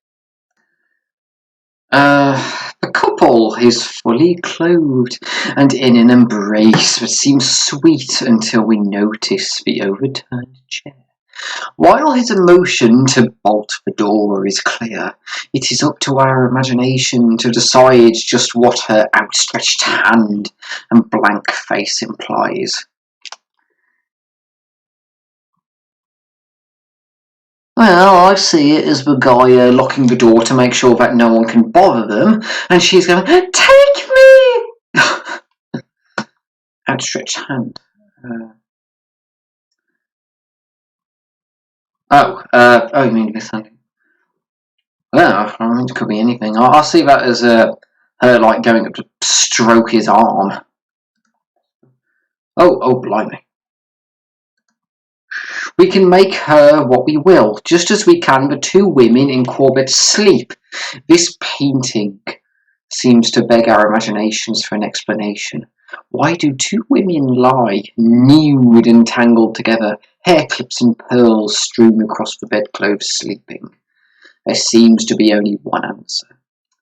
The couple is fully clothed and in an embrace that seems sweet until we notice the overturned chair. While his emotion to bolt the door is clear, it is up to our imagination to decide just what her outstretched hand and blank face implies. Well, I see it as the guy locking the door to make sure that no one can bother them, and she's going, "Take me!" Outstretched hand. You mean this something? Well, I mean, it could be anything. I see that as her, like, going up to stroke his arm. Oh, blimey. We can make her what we will, just as we can the two women in Corbett's sleep. This painting seems to beg our imaginations for an explanation. Why do two women lie, nude and tangled together, hair clips and pearls strewn across the bedclothes, sleeping? There seems to be only one answer.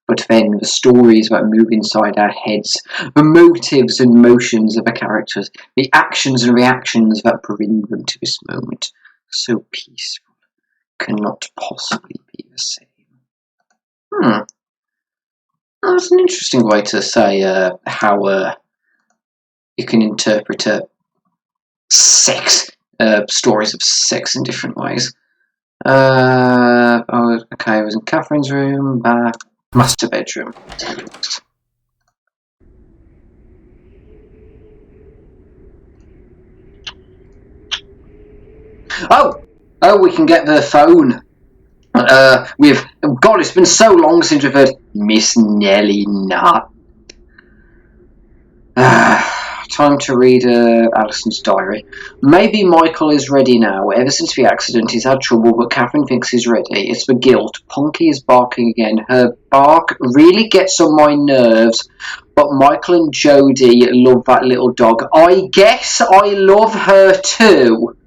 But then the stories that move inside our heads, the motives and motions of the characters, the actions and reactions that bring them to this moment, so peaceful, cannot possibly be the same. That's an interesting way to say how you can interpret sex, stories of sex in different ways. Okay, it was in Kathryn's room, bath, master bedroom. Oh, we can get the phone. God, it's been so long since we've heard Miss Nellie Nutt. Time to read Allison's diary. Maybe Michael is ready now. Ever since the accident, he's had trouble, but Kathryn thinks he's ready. It's the guilt. Punky is barking again. Her bark really gets on my nerves, but Michael and Jody love that little dog. I guess I love her too.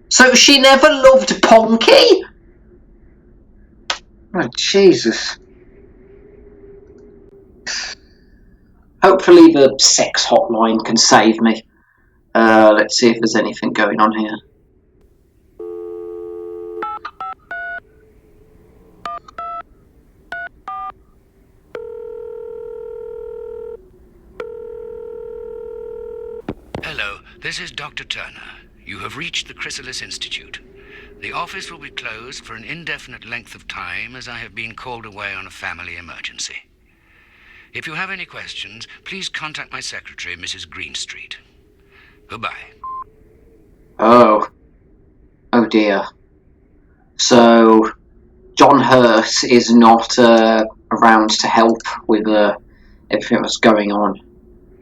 So she never loved Punky? Oh, Jesus. Hopefully the sex hotline can save me. Let's see if there's anything going on here. Hello, this is Dr. Turner. You have reached the Chrysalis Institute. The office will be closed for an indefinite length of time as I have been called away on a family emergency. If you have any questions, please contact my secretary, Mrs. Greenstreet. Goodbye. Oh dear. So, John Hurt is not around to help with everything that's going on.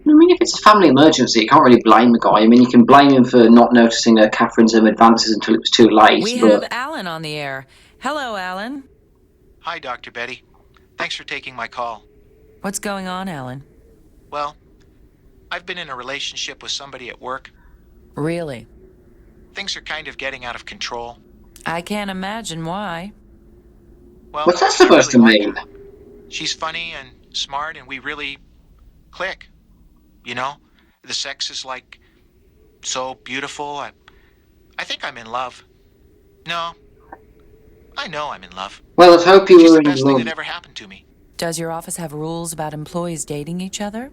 I mean, if it's a family emergency, you can't really blame the guy. I mean, you can blame him for not noticing Kathryn's advances until it was too late. We have Alan on the air. Hello, Alan. Hi, Dr. Betty. Thanks for taking my call. What's going on, Alan? Well, I've been in a relationship with somebody at work. Really? Things are kind of getting out of control. I can't imagine why. Well, what's that supposed to mean? She's funny and smart, and we really click. You know, the sex is like so beautiful. I think I'm in love. No, I know I'm in love. Well, let's hope you She's were the in best love. thing that ever happened to me. Does your office have rules about employees dating each other?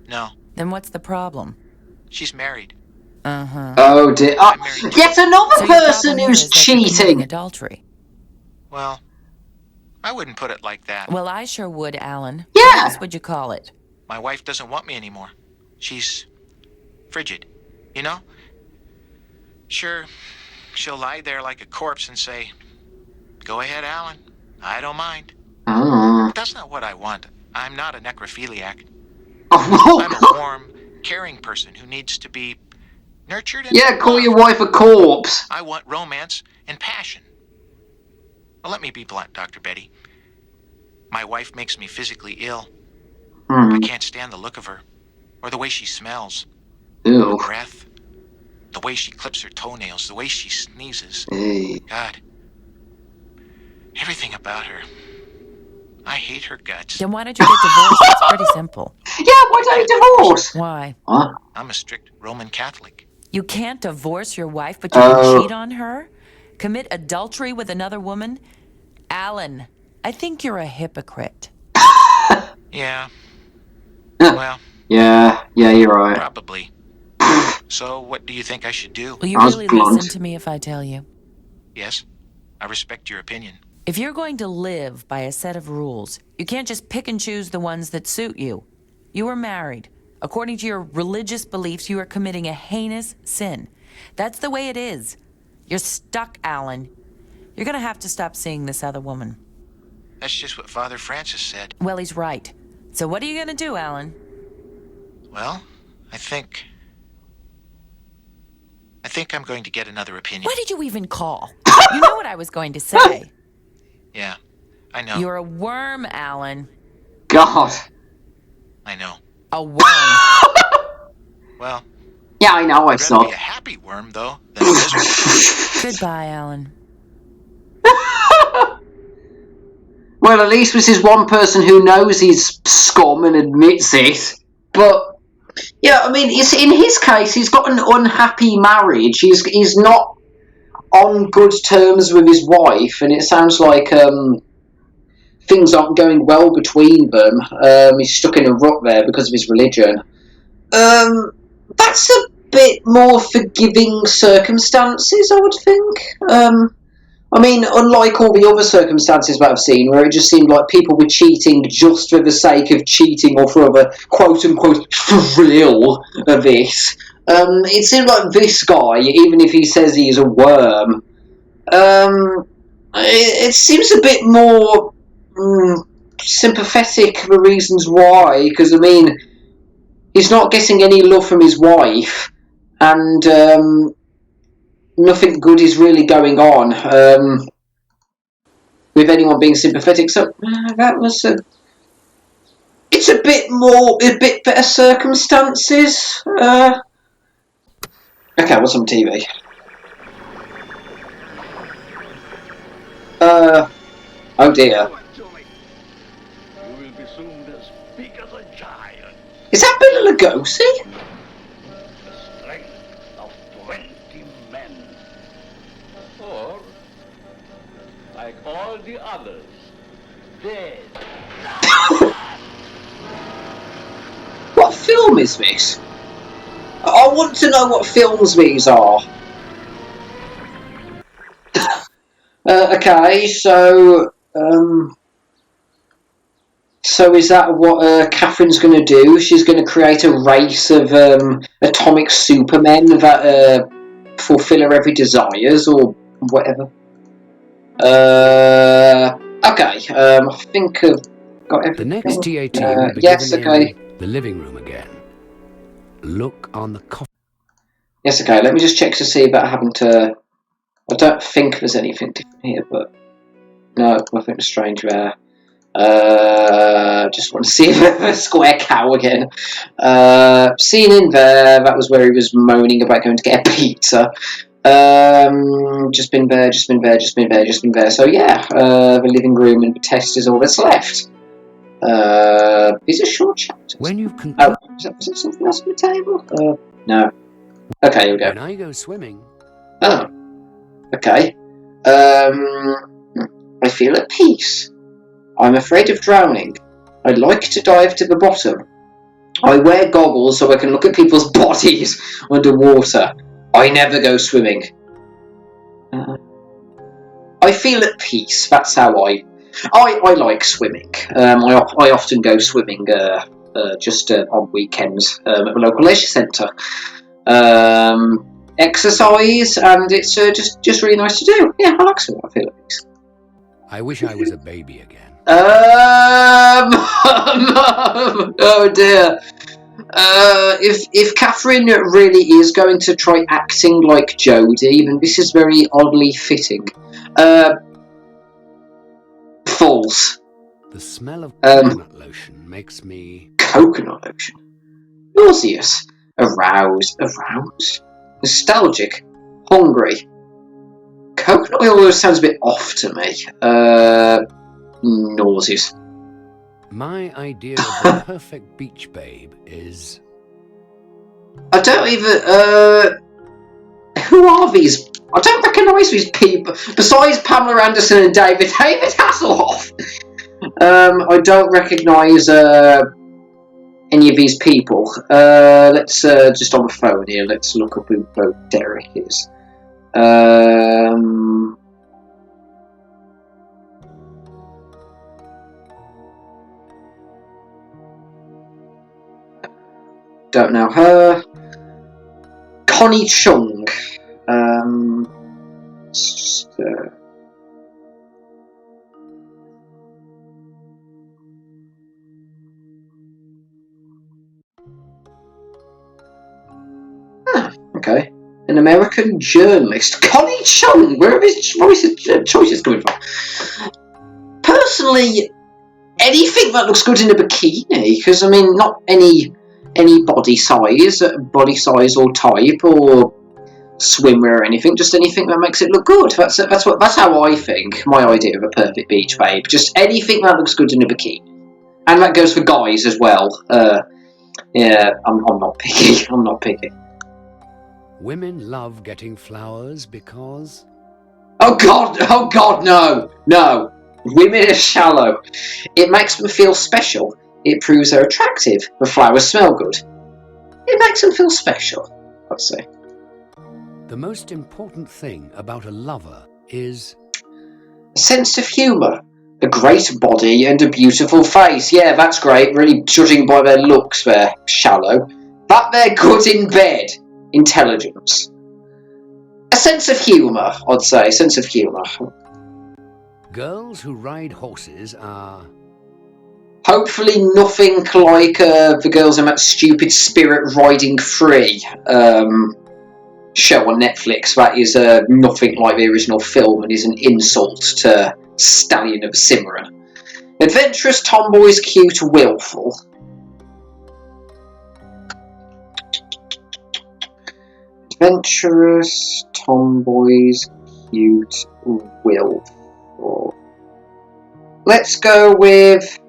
No. Then what's the problem? She's married. Uh-huh. Oh dear. Yet another person who's cheating. Adultery. Well, I wouldn't put it like that. Well, I sure would, Alan. Yeah. What else would you call it? My wife doesn't want me anymore. She's frigid, you know? Sure, she'll lie there like a corpse and say, "Go ahead, Alan. I don't mind." But that's not what I want. I'm not a necrophiliac. I'm a warm, caring person who needs to be nurtured and call your wife a corpse. I want romance and passion. Well, let me be blunt, Dr. Betty. My wife makes me physically ill. I can't stand the look of her, or the way she smells. Ew. Her breath, the way she clips her toenails, the way she sneezes. Hey. God, everything about her. I hate her guts. Then why don't you get divorced? It's pretty simple. Yeah, why don't you divorce? Why? Huh? I'm a strict Roman Catholic. You can't divorce your wife, but you can cheat on her? Commit adultery with another woman? Alan, I think you're a hypocrite. Yeah. Well. Yeah, you're right. Probably. So, what do you think I should do? Will you really listen to me if I tell you? Yes. I respect your opinion. If you're going to live by a set of rules, you can't just pick and choose the ones that suit you. You are married. According to your religious beliefs, you are committing a heinous sin. That's the way it is. You're stuck, Alan. You're going to have to stop seeing this other woman. That's just what Father Francis said. Well, he's right. So what are you going to do, Alan? Well, I think I'm going to get another opinion. Why did you even call? You know what I was going to say. Yeah, I know. You're a worm, Alan. God. I know. A worm. Well. Yeah, I know. I saw. I'd rather be a happy worm, though, than a miserable. Goodbye, Alan. Well, at least this is one person who knows he's scum and admits it. But yeah, I mean, in his case, he's got an unhappy marriage. He's not on good terms with his wife, and it sounds like things aren't going well between them. He's stuck in a rut there because of his religion. That's a bit more forgiving circumstances, I would think. I mean, unlike all the other circumstances that I've seen, where it just seemed like people were cheating just for the sake of cheating or for the quote-unquote thrill of it. It seemed like this guy, even if he says he is a worm, it seems a bit more sympathetic for the reasons why, because, I mean, he's not getting any love from his wife, and nothing good is really going on with anyone being sympathetic. So that was it's a bit better circumstances. Okay, what's on TV? Oh dear. Is that Bela Lugosi? like all the others. Dead. What film is this? I want to know what films these are. Okay, so is that what Kathryn's going to do? She's going to create a race of atomic supermen that fulfill her every desires or whatever. Okay, I think I've got everything. The next TAT will be yes, given okay. in the living room again. Look on the coffee. Yes, okay, let me just check to see if I haven't... I don't think there's anything different here, but... No, nothing strange there. Just want to see a square cow again. Seen in there, that was where he was moaning about going to get a pizza. Just been there. So yeah, the living room and the test is all that's left. These are short chapters. When you've is that something else on the table? No. Okay, here we go. When I go swimming. Oh. Okay. I feel at peace. I'm afraid of drowning. I'd like to dive to the bottom. I wear goggles so I can look at people's bodies underwater. I never go swimming. I feel at peace. That's how I like swimming. I often go swimming just on weekends at the local leisure centre. Exercise, and it's just really nice to do. Yeah, I like swimming. I feel at peace. I wish I was a baby again. Oh dear. If Kathryn really is going to try acting like Jody, then this is very oddly fitting. False. The smell of coconut lotion makes me... Coconut lotion? Nauseous. Aroused. Nostalgic. Hungry. Coconut oil always sounds a bit off to me. Nauseous. My idea of the perfect beach babe is... I don't even... who are these? I don't recognise these people. Besides Pamela Anderson and David Hasselhoff. I don't recognise any of these people. Let's just on the phone here. Let's look up who Derek is. Don't know her. Connie Chung. Okay. An American journalist. Connie Chung! Where are his choices coming from? Personally, anything that looks good in a bikini, because, I mean, not any body size or type or swimwear or anything, just anything that makes it look good. That's how I think. My idea of a perfect beach babe, just anything that looks good in a bikini, and that goes for guys as well. Yeah, I'm not picky. I'm not picky. Women love getting flowers because... Oh God, no. Women are shallow. It makes them feel special. It proves they're attractive. The flowers smell good. It makes them feel special, I'd say. The most important thing about a lover is... a sense of humour. A great body and a beautiful face. Yeah, that's great. Really judging by their looks, they're shallow. But they're good in bed. Intelligence. A sense of humour, I'd say. A sense of humour. Girls who ride horses are... hopefully nothing like the girls in that stupid Spirit Riding Free show on Netflix. That is nothing like the original film and is an insult to Stallion of Cimarron. Adventurous tomboys, cute, willful. Adventurous tomboys, cute, willful. Let's go with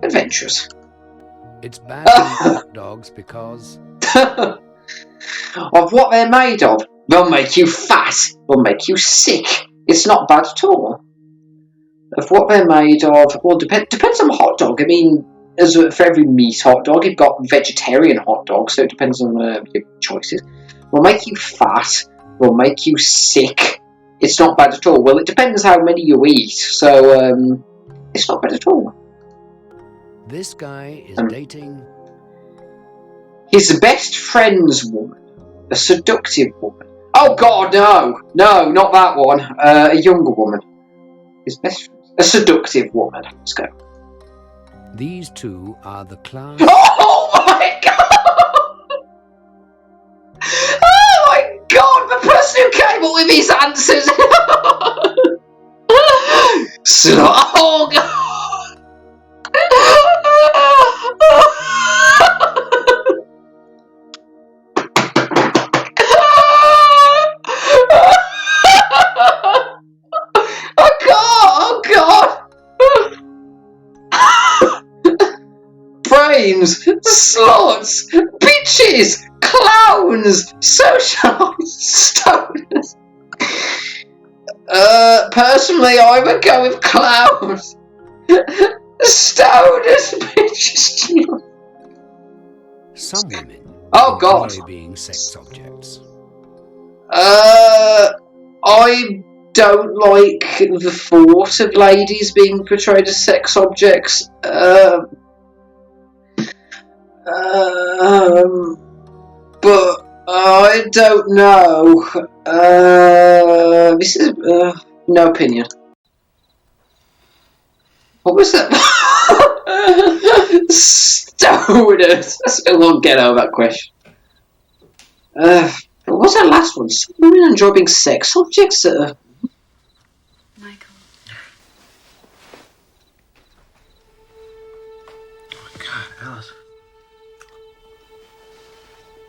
adventurous. It's bad to eat hot dogs because... of what they're made of. They'll make you fat. They'll make you sick. It's not bad at all. Of what they're made of, well, depends on the hot dog. I mean, as for every meat hot dog, you've got vegetarian hot dogs, so it depends on your choices. Will make you fat, will make you sick. It's not bad at all. Well, it depends how many you eat, so it's not bad at all. This guy is dating his best friend's woman, a seductive woman. Oh God, no, not that one. A younger woman. His best friend, a seductive woman. Let's go. These two are the class. Oh my God! Oh my God! The person who came up with these answers. Oh God! Oh God! Brains, sluts, bitches, clowns, socialites, stoners. Personally, I would go with clowns. Stoners, bitches. Some women oh God, enjoy being sex objects. I don't like the thought of ladies being portrayed as sex objects. But I don't know. This is no opinion. What was that? Stoners. I still won't get over that question. What was that last one? Some women enjoy being sex objects. Michael. Oh my God, Allison.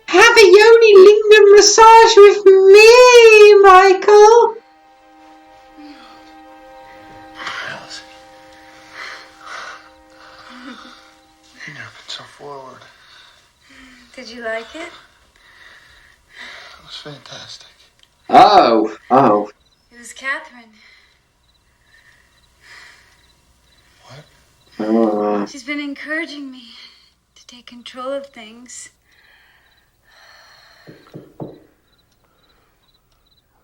Have a Yoni Lingam massage with me, Michael. Allison. You've never been so forward. Did you like it? It was fantastic. Oh. It was Kathryn. What? She's been encouraging me to take control of things.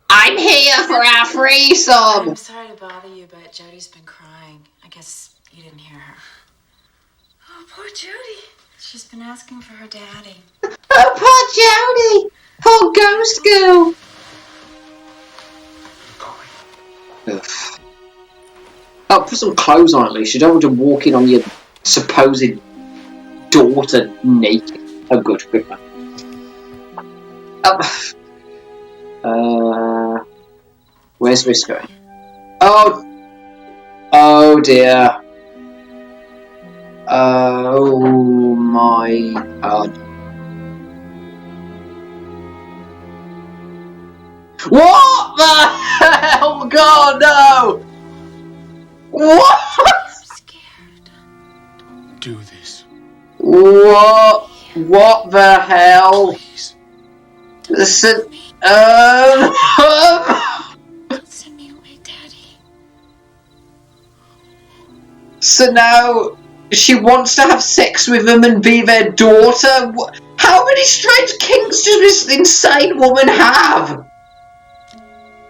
I'm here for our threesome. I'm sorry to bother you, but Jody's been crying. I guess you didn't hear her. Oh, poor Jody. She's been asking for her daddy. Oh, poor Jody. Poor ghost girl. Oh, put some clothes on at least. You don't want to walk in on your supposed daughter naked. Oh, good man. Where's this going? Oh dear. Oh my God. What the hell? God, no! What? I'm scared. Do this. What the hell? Please. Listen, Don't send me away, Daddy. So now she wants to have sex with them and be their daughter? How many strange kinks does this insane woman have?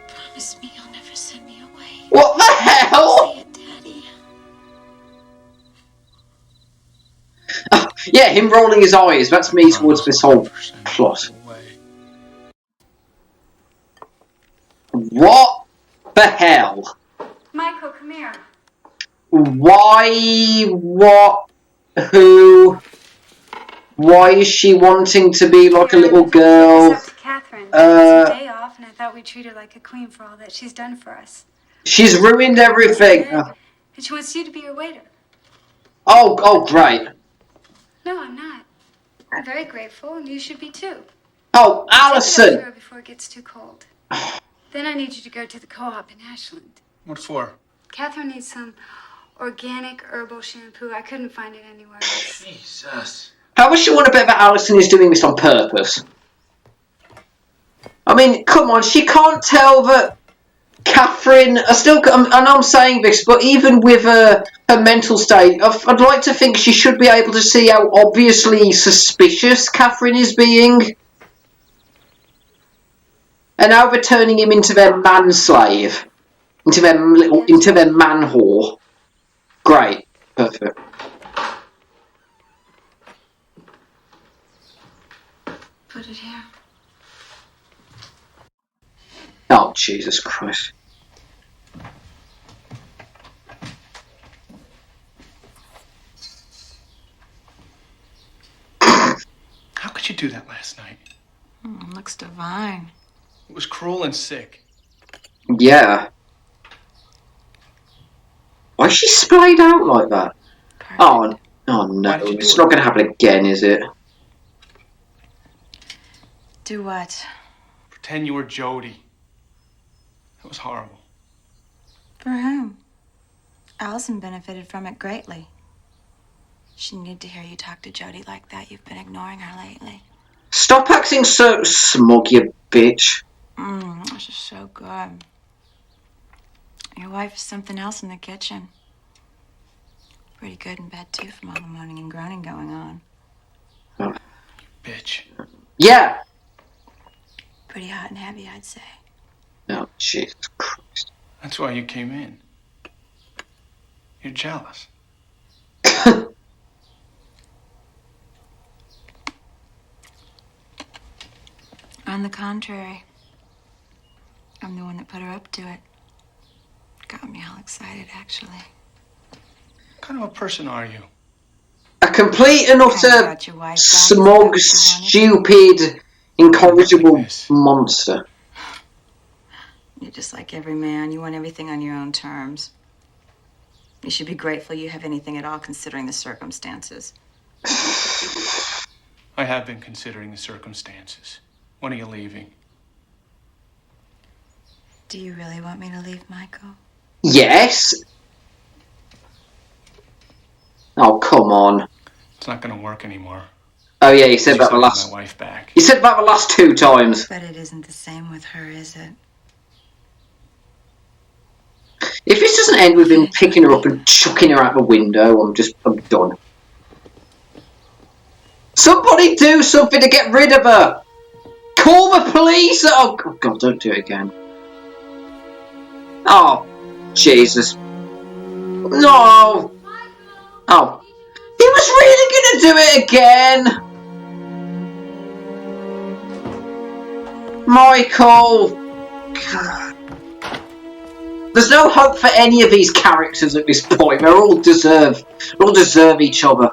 Promise me you'll never send me away. What the hell? Say it, Daddy. Oh, yeah, him rolling his eyes. That's me towards this whole plot. What the hell? Michael, come here. Why? What? Who? Why is she wanting to be like a little girl? It's up to Kathryn. It's her day off, and I thought we'd treat her like a queen for all that she's done for us. She's ruined everything. And she wants you to be her waiter. Oh, great. No, I'm not. I'm very grateful, and you should be too. Oh, Take it up to Allison. her before it gets too cold. Then I need you to go to the co-op in Ashland. What for? Kathryn needs some organic herbal shampoo. I couldn't find it anywhere else. Jesus. How much you want to bet that Allison is doing this on purpose? I mean, come on, she can't tell that Kathryn, I know I'm saying this, but even with her mental state, I'd like to think she should be able to see how obviously suspicious Kathryn is being. And now they're turning him into their manslave. Into their man whore. Great. Perfect. Put it here. Oh, Jesus Christ. How could you do that last night? Looks divine. It was cruel and sick. Yeah. Why is she splayed out like that? Perfect. Oh no, it's not going to happen again, is it? Do what? Pretend you were Jody. It was horrible. For whom? Allison benefited from it greatly. She needed to hear you talk to Jody like that. You've been ignoring her lately. Stop acting so smug, you bitch. This is so good. Your wife is something else in the kitchen. Pretty good in bed, too, from all the moaning and groaning going on. Oh. Bitch. Yeah. Pretty hot and heavy, I'd say. Oh, Jesus Christ. That's why you came in. You're jealous. On the contrary, I'm the one that put her up to it. Got me all excited, actually. What kind of a person are you? A complete and utter smug, stupid, incorrigible monster. You're just like every man. You want everything on your own terms. You should be grateful you have anything at all, considering the circumstances. I have been considering the circumstances. When are you leaving? Do you really want me to leave, Michael? Yes. Oh, come on. It's not going to work anymore. Oh yeah, you said about the last. My wife back. You said about the last 2 times. But it isn't the same with her, is it? If this doesn't end with him picking her up and chucking her out the window, I'm done. Somebody do something to get rid of her. Call the police! Oh God, don't do it again. Oh, Jesus. No. Oh. He was really gonna do it again. Michael. God. There's no hope for any of these characters at this point. They all deserve each other.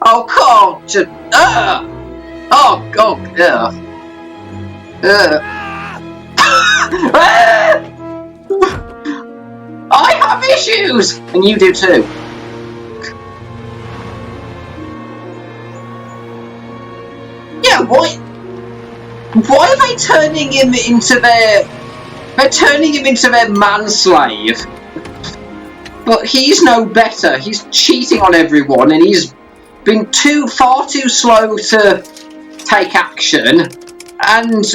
Oh, God. Oh, God. I have issues! And you do too. Yeah, why are they turning him into their... They're turning him into their manslave. But he's no better. He's cheating on everyone and he's been far too slow to take action. And...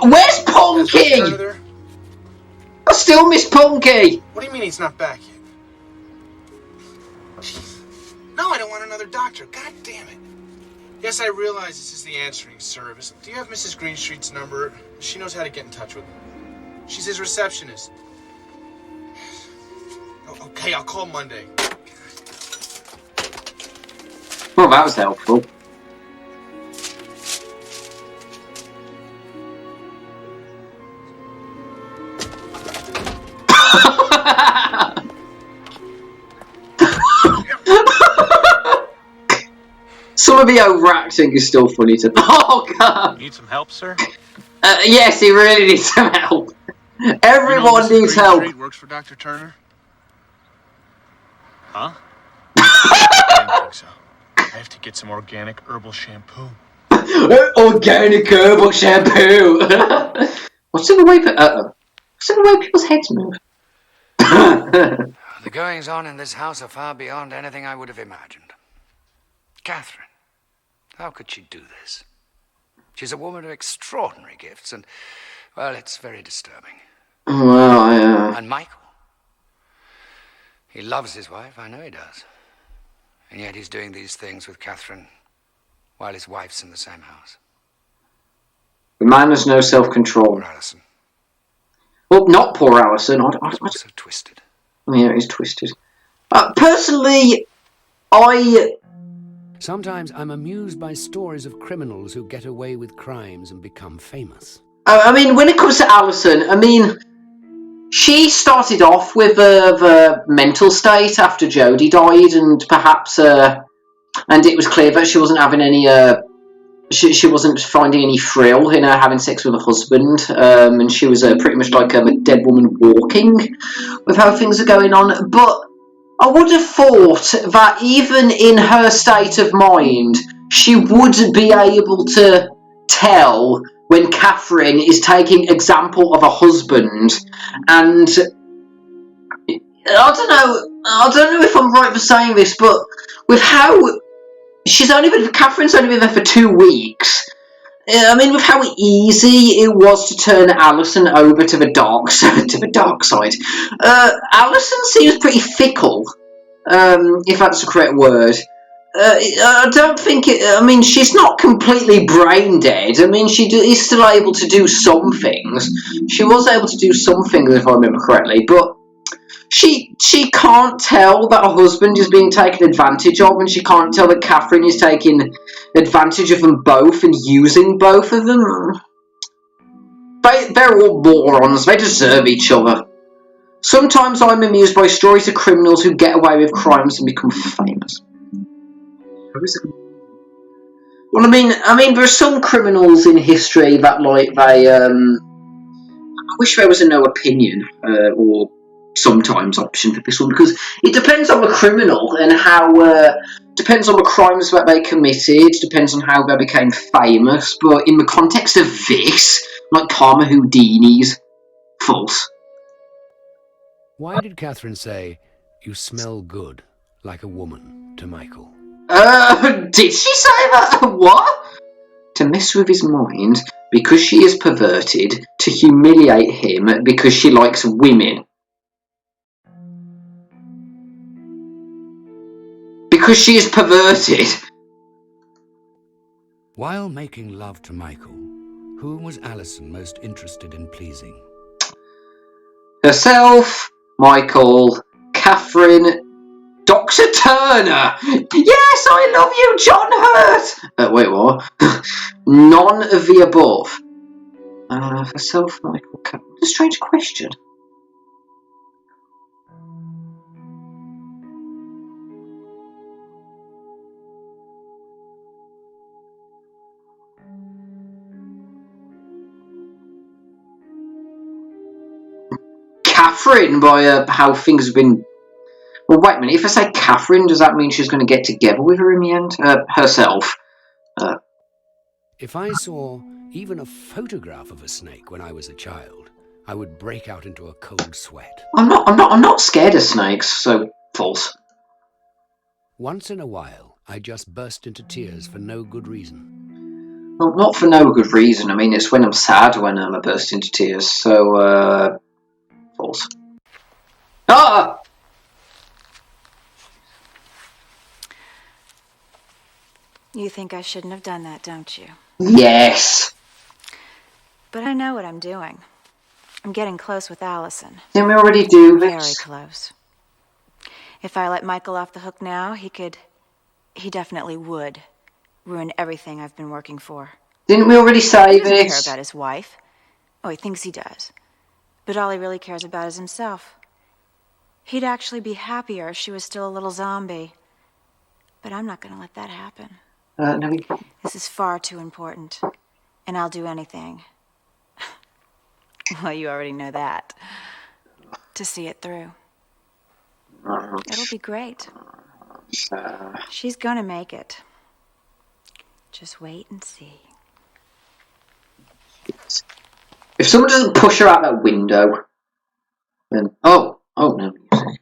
Where's Punky? I still miss Punky. What do you mean he's not back yet? No, I don't want another doctor. God damn it. Yes, I realize this is the answering service. Do you have Mrs. Greenstreet's number? She knows how to get in touch with him. She's his receptionist. Oh, okay, I'll call Monday. Well, that was helpful. Some of the overacting is still funny to me. Oh, God. Need some help, sir? Yes, he really needs some help. Everyone needs help. Greenstreet works for Dr. Turner? Huh? I didn't think so. I have to get some organic herbal shampoo. Organic herbal shampoo. What's in the way people's heads move? The goings-on in this house are far beyond anything I would have imagined. Kathryn, how could she do this? She's a woman of extraordinary gifts, and, Well, it's very disturbing. Well, yeah. And Michael? He loves his wife, I know he does. And yet he's doing these things with Kathryn while his wife's in the same house. The man has no self-control. Poor Allison. Well, not poor Allison. He's so twisted. Yeah, he's twisted. Personally, Sometimes I'm amused by stories of criminals who get away with crimes and become famous. I mean, when it comes to Allison, I mean, she started off with a mental state after Jody died, and perhaps, and it was clear that she wasn't having any, she wasn't finding any thrill in her having sex with her husband, and she was pretty much like a dead woman walking with how things are going on. But I would have thought that even in her state of mind, she would be able to tell when Kathryn is taking example of a husband, and I don't know if I'm right for saying this, but with how Kathryn's only been there for 2 weeks. I mean, with how easy it was to turn Allison over to the dark side. Allison seems pretty fickle, if that's the correct word. I don't think I mean, she's not completely brain dead. I mean, she is still able to do some things. She was able to do some things, if I remember correctly, but she can't tell that her husband is being taken advantage of, and she can't tell that Kathryn is taking advantage of them both and using both of them. They're all morons. They deserve each other. Sometimes I'm amused by stories of criminals who get away with crimes and become famous. Well, I mean, there are some criminals in history that, like, I wish there was a no opinion, or sometimes option for this one, because it depends on the criminal and how, depends on the crimes that they committed, depends on how they became famous, but in the context of this, like Karma Houdini's, false. Why did Kathryn say, "You smell good, like a woman," to Michael? Did she say that? What? To mess with his mind, because she is perverted, to humiliate him because she likes women. Because she is perverted. While making love to Michael, whom was Allison most interested in pleasing? Herself, Michael, Kathryn, Dr. Turner! Yes, I love you, John Hurt! Wait, what? None of the above. Herself, Michael, Kathryn. What a strange question. Kathryn, by how things have been. Well, wait a minute. If I say Kathryn, does that mean she's going to get together with her in the end? Herself. If I saw even a photograph of a snake when I was a child, I would break out into a cold sweat. I'm not scared of snakes, so false. Once in a while, I just burst into tears for no good reason. Well, not for no good reason. I mean, it's when I'm sad when I burst into tears, so, false. Ah! You think I shouldn't have done that, don't you? Yes. But I know what I'm doing. I'm getting close with Allison. Didn't we already do this? Very close. If I let Michael off the hook now, he definitely would ruin everything I've been working for. Didn't we already say He doesn't this? care about his wife. Oh, he thinks he does. But all he really cares about is himself. He'd actually be happier if she was still a little zombie. But I'm not going to let that happen. No. This is far too important. And I'll do anything. Well, you already know that. To see it through. It'll be great. She's gonna make it. Just wait and see. If someone doesn't push her out that window, then oh no music.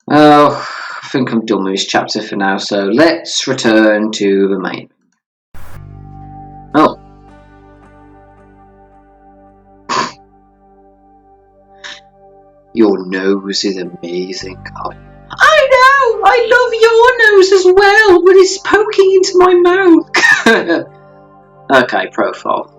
I think I'm done with this chapter for now, so let's return to the main. Oh. Your nose is amazing. I know! I love your nose as well, but it's poking into my mouth. Okay, profile.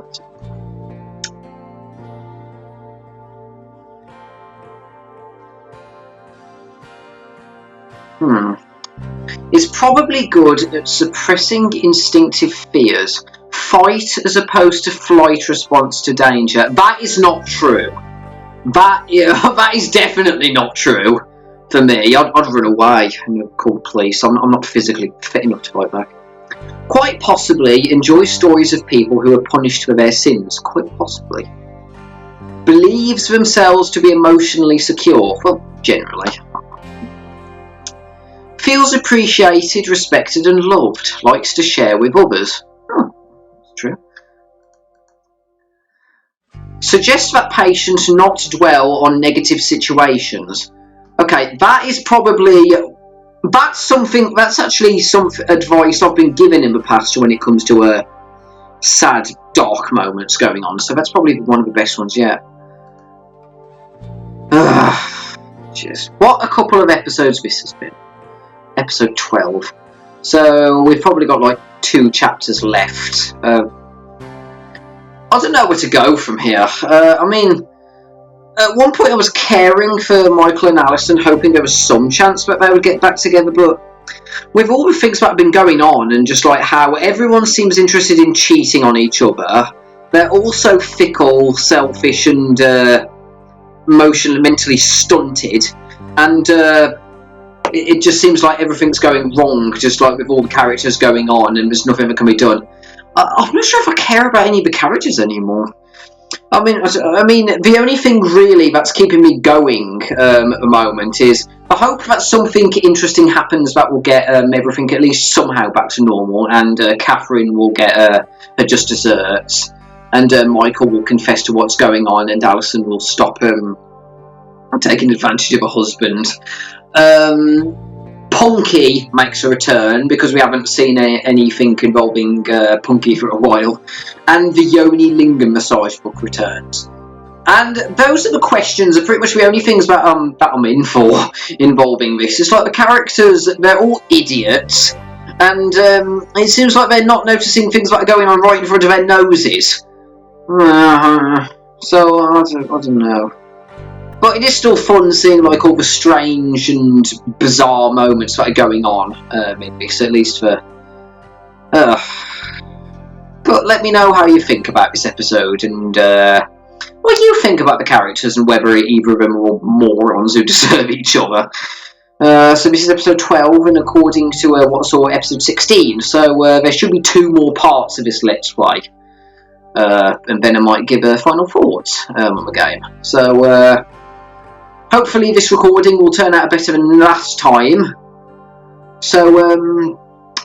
Is probably good at suppressing instinctive fears. Fight as opposed to flight response to danger. That is not true. That is definitely not true for me. I'd run away and call police. I'm not physically fit enough to fight back. Quite possibly enjoy stories of people who are punished for their sins. Quite possibly. Believes themselves to be emotionally secure. Well, generally. Feels appreciated, respected and loved. Likes to share with others. Oh, that's true. Suggests that patients not dwell on negative situations. Okay, that's actually some advice I've been given in the past when it comes to sad, dark moments going on. So that's probably one of the best ones yet. Jeez. What a couple of episodes this has been. Episode 12. So we've probably got like 2 chapters left. I don't know where to go from here. I mean, at one point I was caring for Michael and Allison, hoping there was some chance that they would get back together, but with all the things that have been going on and just like how everyone seems interested in cheating on each other, they're also fickle, selfish and emotionally, mentally stunted, and it just seems like everything's going wrong, just like with all the characters going on and there's nothing that can be done. I'm not sure if I care about any of the characters anymore. I mean, the only thing really that's keeping me going at the moment is I hope that something interesting happens that will get everything at least somehow back to normal, and Kathryn will get her just desserts, and Michael will confess to what's going on, and Allison will stop taking advantage of her husband. Punky makes a return because we haven't seen anything involving Punky for a while, and the Yoni Lingam massage book returns. And those are the questions, are pretty much the only things that I'm in for involving this. It's like the characters, they're all idiots, and it seems like they're not noticing things that are going on right in front of their noses. So I don't know. But it is still fun seeing like all the strange and bizarre moments that are going on in this, at least for... But let me know how you think about this episode, and what you think about the characters, and whether either of them are all morons who deserve each other. So this is episode 12, and according to what I saw, episode 16, so there should be 2 more parts of this Let's Play. And then I might give final thoughts on the game. So... hopefully this recording will turn out better than last time. So,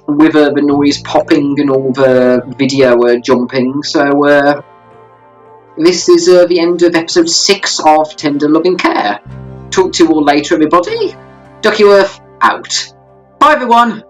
with the noise popping and all the video jumping. So, this is the end of episode 6 of Tender Loving Care. Talk to you all later, everybody. Duckyworth out. Bye, everyone.